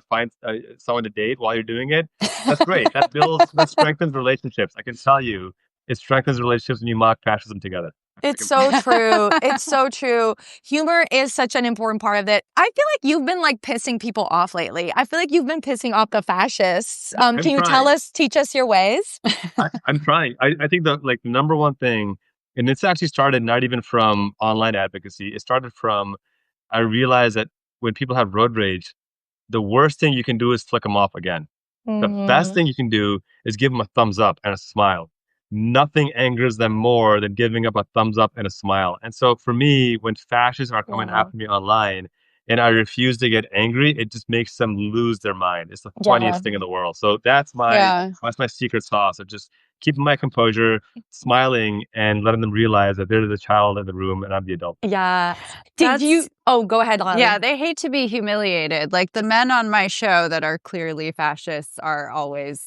find someone to date while you're doing it, that's great. That strengthens relationships. I can tell you, it strengthens relationships when you mock fascism together. It's so true. It's so true. Humor is such an important part of it. I feel like you've been like pissing people off lately. I feel like you've been pissing off the fascists. Can you teach us your ways? I'm trying. I think the number one thing, and it's actually started not even from online advocacy. It started from, I realized that when people have road rage, the worst thing you can do is flick them off again. The best thing you can do is give them a thumbs up and a smile. Nothing angers them more than giving up a thumbs up and a smile. And so for me, when fascists are coming after me online and I refuse to get angry, it just makes them lose their mind. It's the funniest thing in the world. So that's my secret sauce of just keeping my composure, smiling, and letting them realize that they're the child in the room and I'm the adult. Yeah. Go ahead, Lolly. Yeah, they hate to be humiliated. Like the men on my show that are clearly fascists are always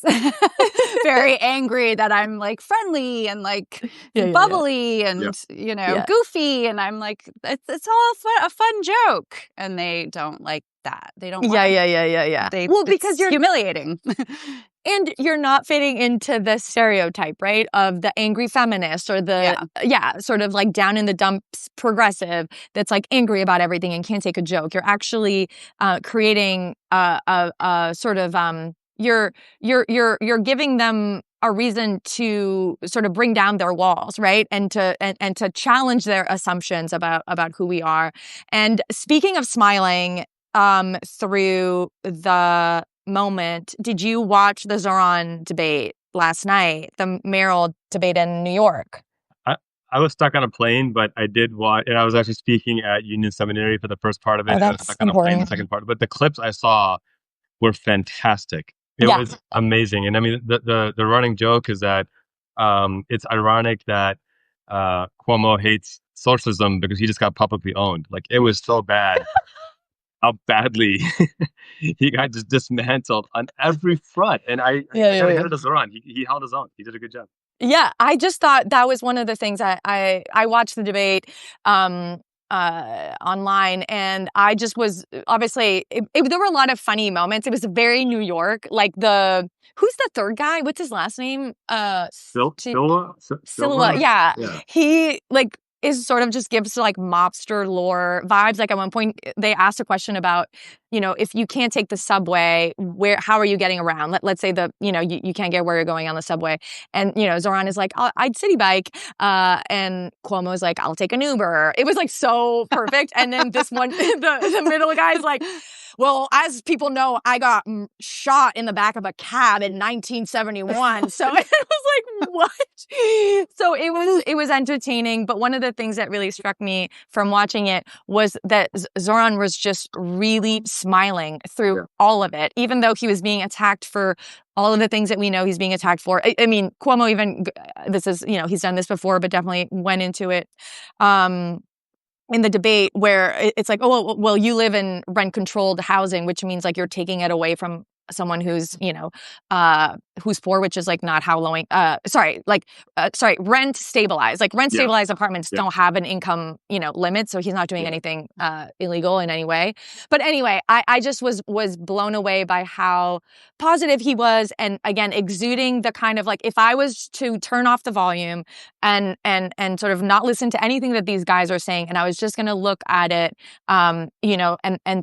very angry that I'm like friendly and like bubbly and goofy, and I'm like, it's all a fun joke, and they don't like that. They don't. Yeah. Because you're humiliating. And you're not fitting into the stereotype, right? Of the angry feminist or the, sort of like down in the dumps progressive that's like angry about everything and can't take a joke. You're actually creating a sort of, you're giving them a reason to sort of bring down their walls, right? And to challenge their assumptions about who we are. And speaking of smiling through the moment, did you watch the Zoran debate last night, the mayoral debate in New York? I was stuck on a plane, but I did watch, and I was actually speaking at Union Seminary for the first part of it. That's I was stuck on a plane the second part, but the clips I saw were fantastic. It was amazing. And I mean, the running joke is that it's ironic that Cuomo hates socialism because he just got publicly owned. Like, it was so bad. How badly he got just dismantled on every front. And I had us on. He held his own. He did a good job. Yeah, I just thought that was one of the things I watched the debate online, and I just was obviously there were a lot of funny moments. It was very New York, like who's the third guy? What's his last name? Silva. Yeah. He is sort of just gives like mobster lore vibes. Like at one point they asked a question about, if you can't take the subway, how are you getting around? Let's say you can't get where you're going on the subway. And, Zoran is like, I'd city bike. And Cuomo is like, I'll take an Uber. It was like so perfect. And then this one, the middle guy's like, well, as people know, I got shot in the back of a cab in 1971. So it was like, what? So it was entertaining. But one of the things that really struck me from watching it was that Zoran was just really smiling through all of it, even though he was being attacked for all of the things that we know he's being attacked for. I mean, Cuomo even, this is, he's done this before, but definitely went into it. In the debate where it's like, oh, well, you live in rent-controlled housing, which means like you're taking it away from someone who's, who's poor, which is like not how low, rent stabilized. Like rent stabilized apartments don't have an income, limit. So he's not doing anything illegal in any way. But anyway, I just was blown away by how positive he was. And again, exuding the kind of like, if I was to turn off the volume and sort of not listen to anything that these guys are saying, and I was just going to look at it, and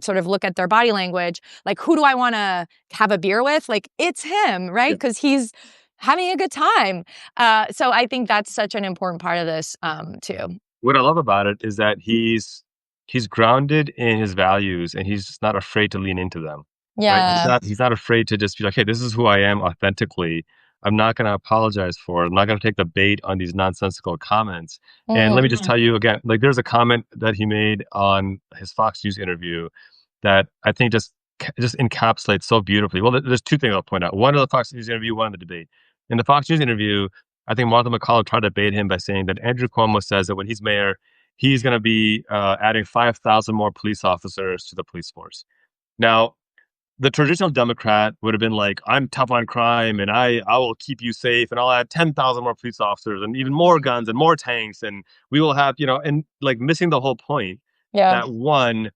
sort of look at their body language, like, who do I want to have a beer with? Like, it's him, right? Because he's having a good time. So I think that's such an important part of this too. What I love about it is that he's grounded in his values, and he's just not afraid to lean into them. Yeah. Right? He's not afraid to just be like, hey, this is who I am authentically. I'm not going to apologize for it. I'm not going to take the bait on these nonsensical comments. And let me just tell you again, like there's a comment that he made on his Fox News interview that I think just encapsulates so beautifully. Well, there's two things I'll point out. One in the Fox News interview, one in the debate. In the Fox News interview, I think Martha McCallum tried to bait him by saying that Andrew Cuomo says that when he's mayor, he's going to be adding 5,000 more police officers to the police force. Now, the traditional Democrat would have been like, I'm tough on crime and I will keep you safe and I'll add 10,000 more police officers and even more guns and more tanks. And we will have, and like missing the whole point that one,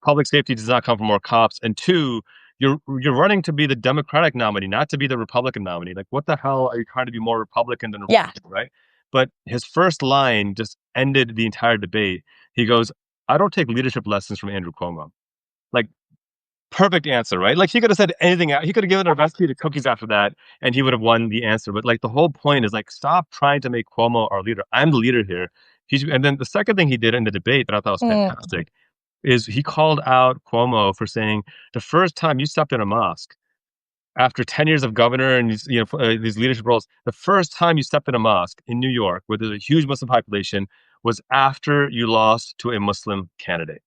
public safety does not come from more cops. And two, you're running to be the Democratic nominee, not to be the Republican nominee. Like, what the hell are you trying to be more Republican than Republican, right? But his first line just ended the entire debate. He goes, I don't take leadership lessons from Andrew Cuomo. Like, perfect answer, right? Like, he could have said anything. He could have given a recipe to cookies after that, and he would have won the answer. But like, the whole point is like, stop trying to make Cuomo our leader. I'm the leader here. And then the second thing he did in the debate that I thought was fantastic is he called out Cuomo for saying the first time you stepped in a mosque after 10 years of governor and these, these leadership roles, the first time you stepped in a mosque in New York, where there's a huge Muslim population, was after you lost to a Muslim candidate.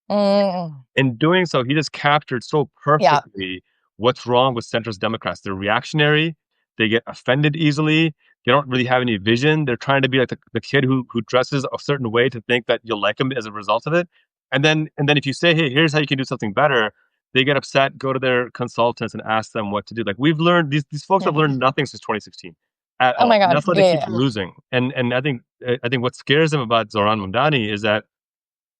In doing so, he just captured so perfectly what's wrong with centrist Democrats. They're reactionary. They get offended easily. They don't really have any vision. They're trying to be like the kid who dresses a certain way to think that you'll like him as a result of it. And then if you say, hey, here's how you can do something better, they get upset, go to their consultants and ask them what to do. Like, we've learned, these folks have learned nothing since 2016 at all. Oh my God. And that's why they keep losing. And I think what scares them about Zoran Mamdani is that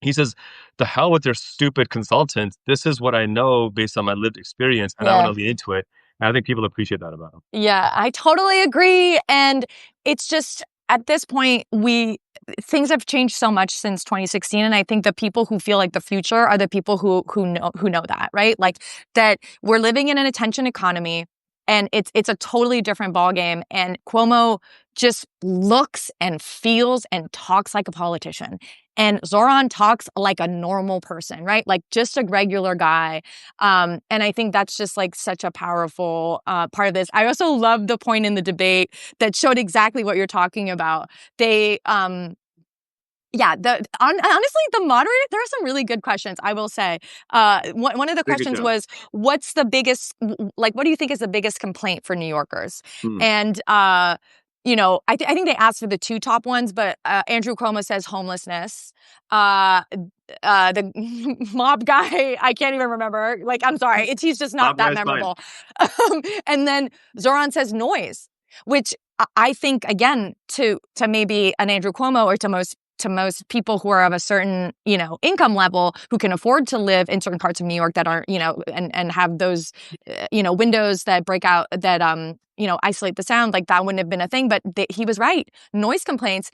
he says, the hell with their stupid consultants. This is what I know based on my lived experience, and I want to lean into it. And I think people appreciate that about him. Yeah, I totally agree. And it's just, at this point, things have changed so much since 2016, and I think the people who feel like the future are the people who know that, right? Like, that we're living in an attention economy, and it's a totally different ballgame. And Cuomo just looks and feels and talks like a politician. And Zoran talks like a normal person, right? Like just a regular guy. And I think that's just like such a powerful part of this. I also love the point in the debate that showed exactly what you're talking about. They, honestly, the moderator, there are some really good questions, I will say. One of the questions was, what do you think is the biggest complaint for New Yorkers? And, I think they asked for the two top ones, but Andrew Cuomo says homelessness. The mob guy, I can't even remember. Like, I'm sorry, he's just not that memorable. And then Zoran says noise, which I think, again, to maybe an Andrew Cuomo or to to most people who are of a certain, income level who can afford to live in certain parts of New York that aren't, and have those, windows that break out, that, isolate the sound, like that wouldn't have been a thing. But he was right. Noise complaints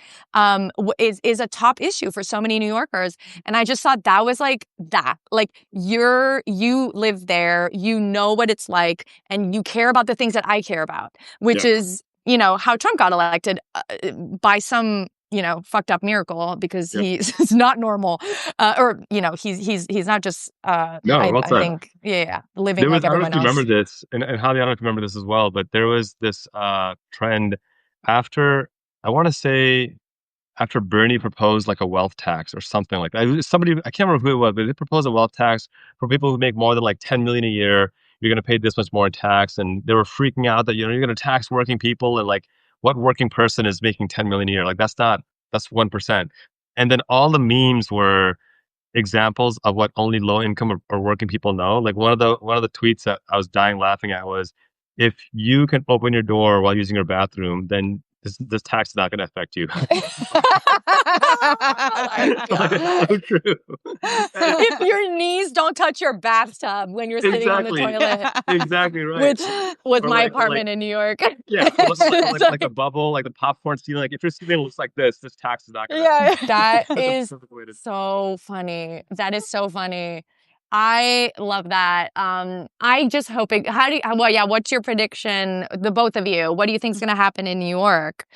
is a top issue for so many New Yorkers. And I just thought that was like that. Like you live there, you know what it's like, and you care about the things that I care about, which is, how Trump got elected by some, fucked up miracle, because he's not normal, or he's not just well said. I think living like everyone else. Remember this, and Holly, I don't know if you remember this as well, but there was this trend after, I want to say, after Bernie proposed like a wealth tax or something like that. It was somebody, I can't remember who it was, but they proposed a wealth tax for people who make more than like 10 million a year. You're going to pay this much more in tax. And they were freaking out that, you're going to tax working people. And like, what working person is making 10 million a year? Like, that's 1%. And then all the memes were examples of what only low income or working people know. Like one of the tweets that I was dying laughing at was, if you can open your door while using your bathroom, then this tax is not going to affect you. Like, so true. If your knees don't touch your bathtub when you're sitting on the toilet. Exactly right. Which was my apartment in New York. Yeah, like a bubble, like the popcorn ceiling. Like if your ceiling looks like this tax is not going to. Yeah, that is so funny. That is so funny. I love that. I just hope it, what's your prediction, the both of you? What do you think is going to happen in New York?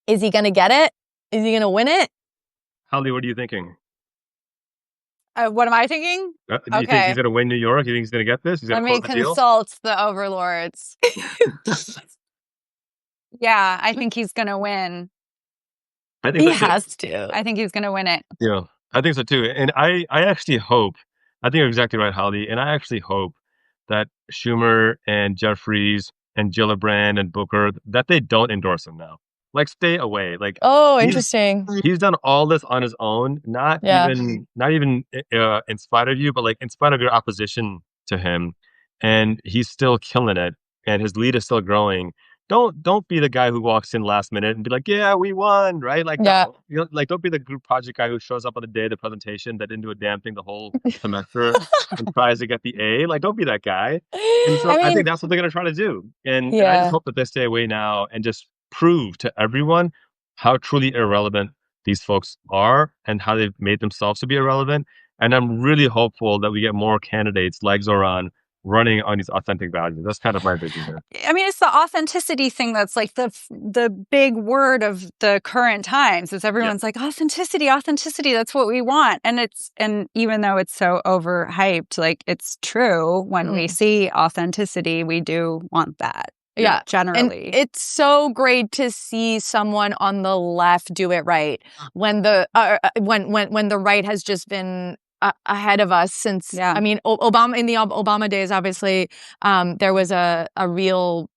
Is he going to get it? Is he going to win it? Holly, what are you thinking? What am I thinking? Do you think he's going to win New York? You think he's going to get this? Let me consult the overlords. Yeah, I think he's going to win. I think he has to. I think he's going to win it. Yeah, I think so too. And I actually hope, I think you're exactly right, Holly. And I actually hope that Schumer and Jeffries and Gillibrand and Booker, that they don't endorse him now. Like, stay away. Like, interesting. He's done all this on his own, not even in spite of you, but like in spite of your opposition to him, and he's still killing it, and his lead is still growing. Don't be the guy who walks in last minute and be like, yeah, we won, right? Like, don't be the group project guy who shows up on the day of the presentation that didn't do a damn thing the whole semester and tries to get the A. Like, don't be that guy. And so I think that's what they're gonna try to do. And I just hope that they stay away now and just prove to everyone how truly irrelevant these folks are and how they've made themselves to be irrelevant. And I'm really hopeful that we get more candidates like Zoran running on these authentic values. That's kind of my vision here. I mean, it's the authenticity thing that's like the big word of the current times. Is everyone's like, authenticity. That's what we want. And even though it's so overhyped, like, it's true. When we see authenticity, we do want that. Yeah, generally. And it's so great to see someone on the left do it right when the when the right has just been ahead of us since. I mean, Obama, in the Obama days, obviously, there was a real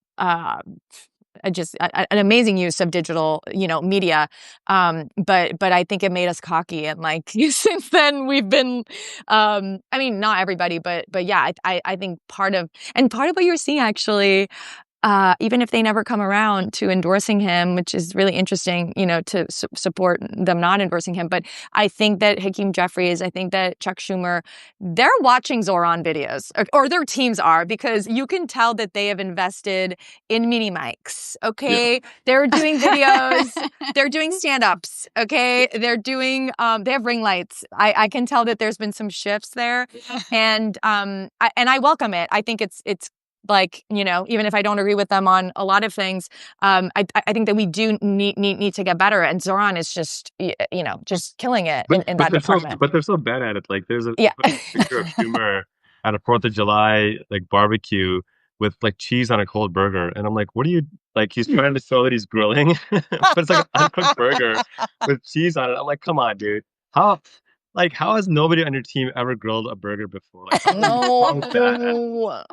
just an amazing use of digital, media. But I think it made us cocky, and like since then we've been, I mean, not everybody, but yeah, I think part of what you're seeing actually. Even if they never come around to endorsing him, which is really interesting, to support them not endorsing him. But I think that Hakeem Jeffries, I think that Chuck Schumer, they're watching Zoran videos, or their teams are, because you can tell that they have invested in mini mics. Okay, they're doing videos, they're doing stand-ups. Okay, they're doing, they have ring lights. I can tell that there's been some shifts there, and I welcome it. I think it's. Like, even if I don't agree with them on a lot of things, I think that we do need to get better. And Zoran is just, just killing it in that department. But they're so bad at it. Like, there's a picture of Schumer at a 4th of July, like, barbecue with, like, cheese on a cold burger. And I'm like, what are you, like, he's trying to show that he's grilling, but it's like an uncooked burger with cheese on it. I'm like, come on, dude. How has nobody on your team ever grilled a burger before? Like, no.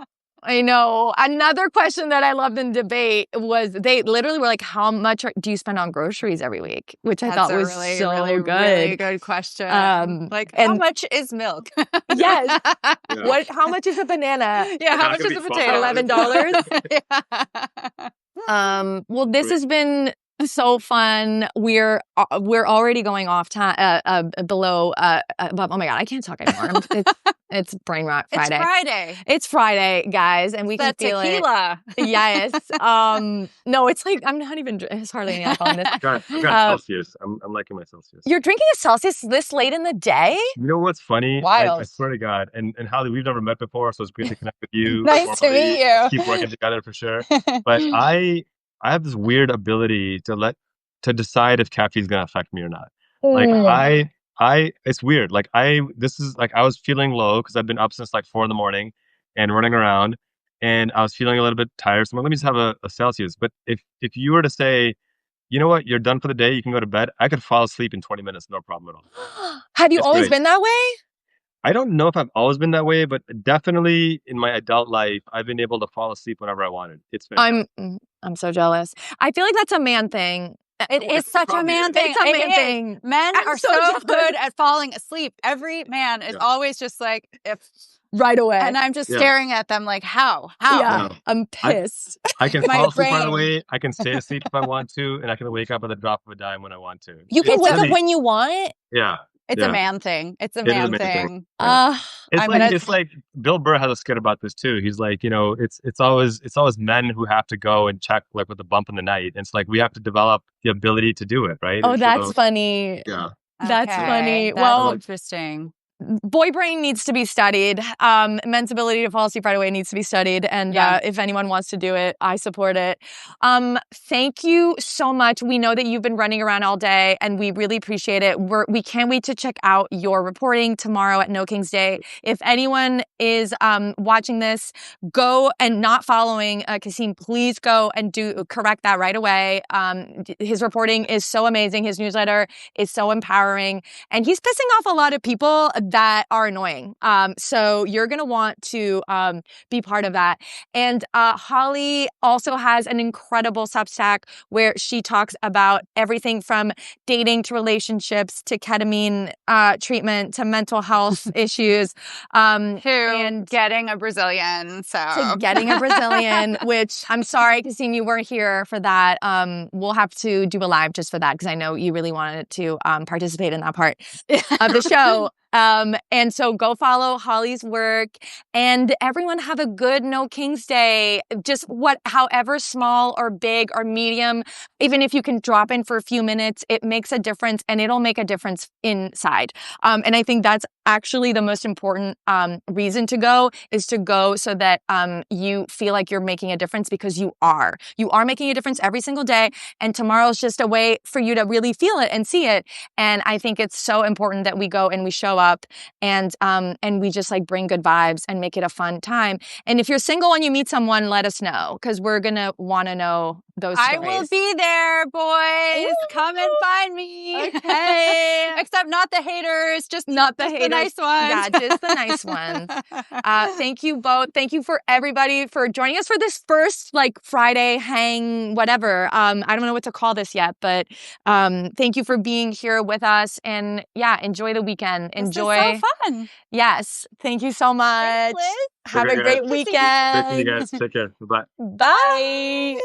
I know. Another question that I loved in debate was they literally were like, how much do you spend on groceries every week? Which I thought was really good question. How much is milk? Yes. How much is a banana? Yeah, how much is a potato? $11. Well, this has been So fun. We're already going off time below above. Oh my god, I can't talk anymore. It's brain rot Friday. It's Friday. It's Friday, guys, and we can feel tequila. it. Yes. No, it's like I'm not even. There's hardly any alcohol in this. I've got Celsius. I'm liking my Celsius. You're drinking a Celsius this late in the day? You know what's funny? Wild. I swear to God. And Holly, we've never met before, so it's great to connect with you. Nice to meet you. Keep working together for sure. But I have this weird ability to decide if caffeine's gonna affect me or not. Like it's weird. Like I was feeling low because I've been up since like 4 a.m. and running around, and I was feeling a little bit tired. So I'm like, let me just have a Celsius. But if you were to say, you know what, you're done for the day, you can go to bed, I could fall asleep in 20 minutes, no problem at all. Have you always been that way? I don't know if I've always been that way, but definitely in my adult life, I've been able to fall asleep whenever I wanted. It's fantastic. I'm so jealous. I feel like that's a man thing. It is such a man thing. It's a man thing. Men are so good at falling asleep. Every man is always just like, if right away. And I'm just staring at them like, how? Yeah, I'm pissed. I can fall asleep right away. I can stay asleep if I want to, and I can wake up at the drop of a dime when I want to. You can wake up when you want? Yeah. It's a man thing. It's a man thing. It's like Bill Burr has a skit about this too. He's like, you know, it's always men who have to go and check like with a bump in the night. And it's like we have to develop the ability to do it, right? Oh, that's funny. Yeah. That's funny. That's interesting. Boy brain needs to be studied. Men's ability to fall asleep right away needs to be studied. And if anyone wants to do it, I support it. Thank you so much. We know that you've been running around all day and we really appreciate it. We can't wait to check out your reporting tomorrow at No King's Day. If anyone is watching this, go and not following Kasim, please go and correct that right away. His reporting is so amazing. His newsletter is so empowering. And he's pissing off a lot of people that are annoying. So you're going to want to be part of that. And Holly also has an incredible Substack where she talks about everything from dating to relationships to ketamine treatment to mental health issues. And getting a Brazilian. To getting a Brazilian, which I'm sorry, Kasim, you weren't here for that. We'll have to do a live just for that because I know you really wanted to participate in that part of the show. And so go follow Holly's work and everyone have a good No King's Day. Just however small or big or medium, even if you can drop in for a few minutes, it makes a difference and it'll make a difference inside. And I think that's actually the most important reason to go is to go so that you feel like you're making a difference because you are making a difference every single day. And tomorrow's just a way for you to really feel it and see it. And I think it's so important that we go and we show up and we just like bring good vibes and make it a fun time. And if you're single and you meet someone, let us know because we're gonna want to know those stories. I will be there, boys. Ooh. Come and find me. Okay. Except not the haters, just the nice ones. Yeah, just the nice ones. Thank you both. Thank you for everybody for joining us for this first like Friday hang, whatever. I don't know what to call this yet, but thank you for being here with us. And yeah, enjoy the weekend. Enjoy. This is so fun. Yes. Thank you so much. Thanks, Liz. Have a great weekend. Thank you guys. Take care. Bye. Bye.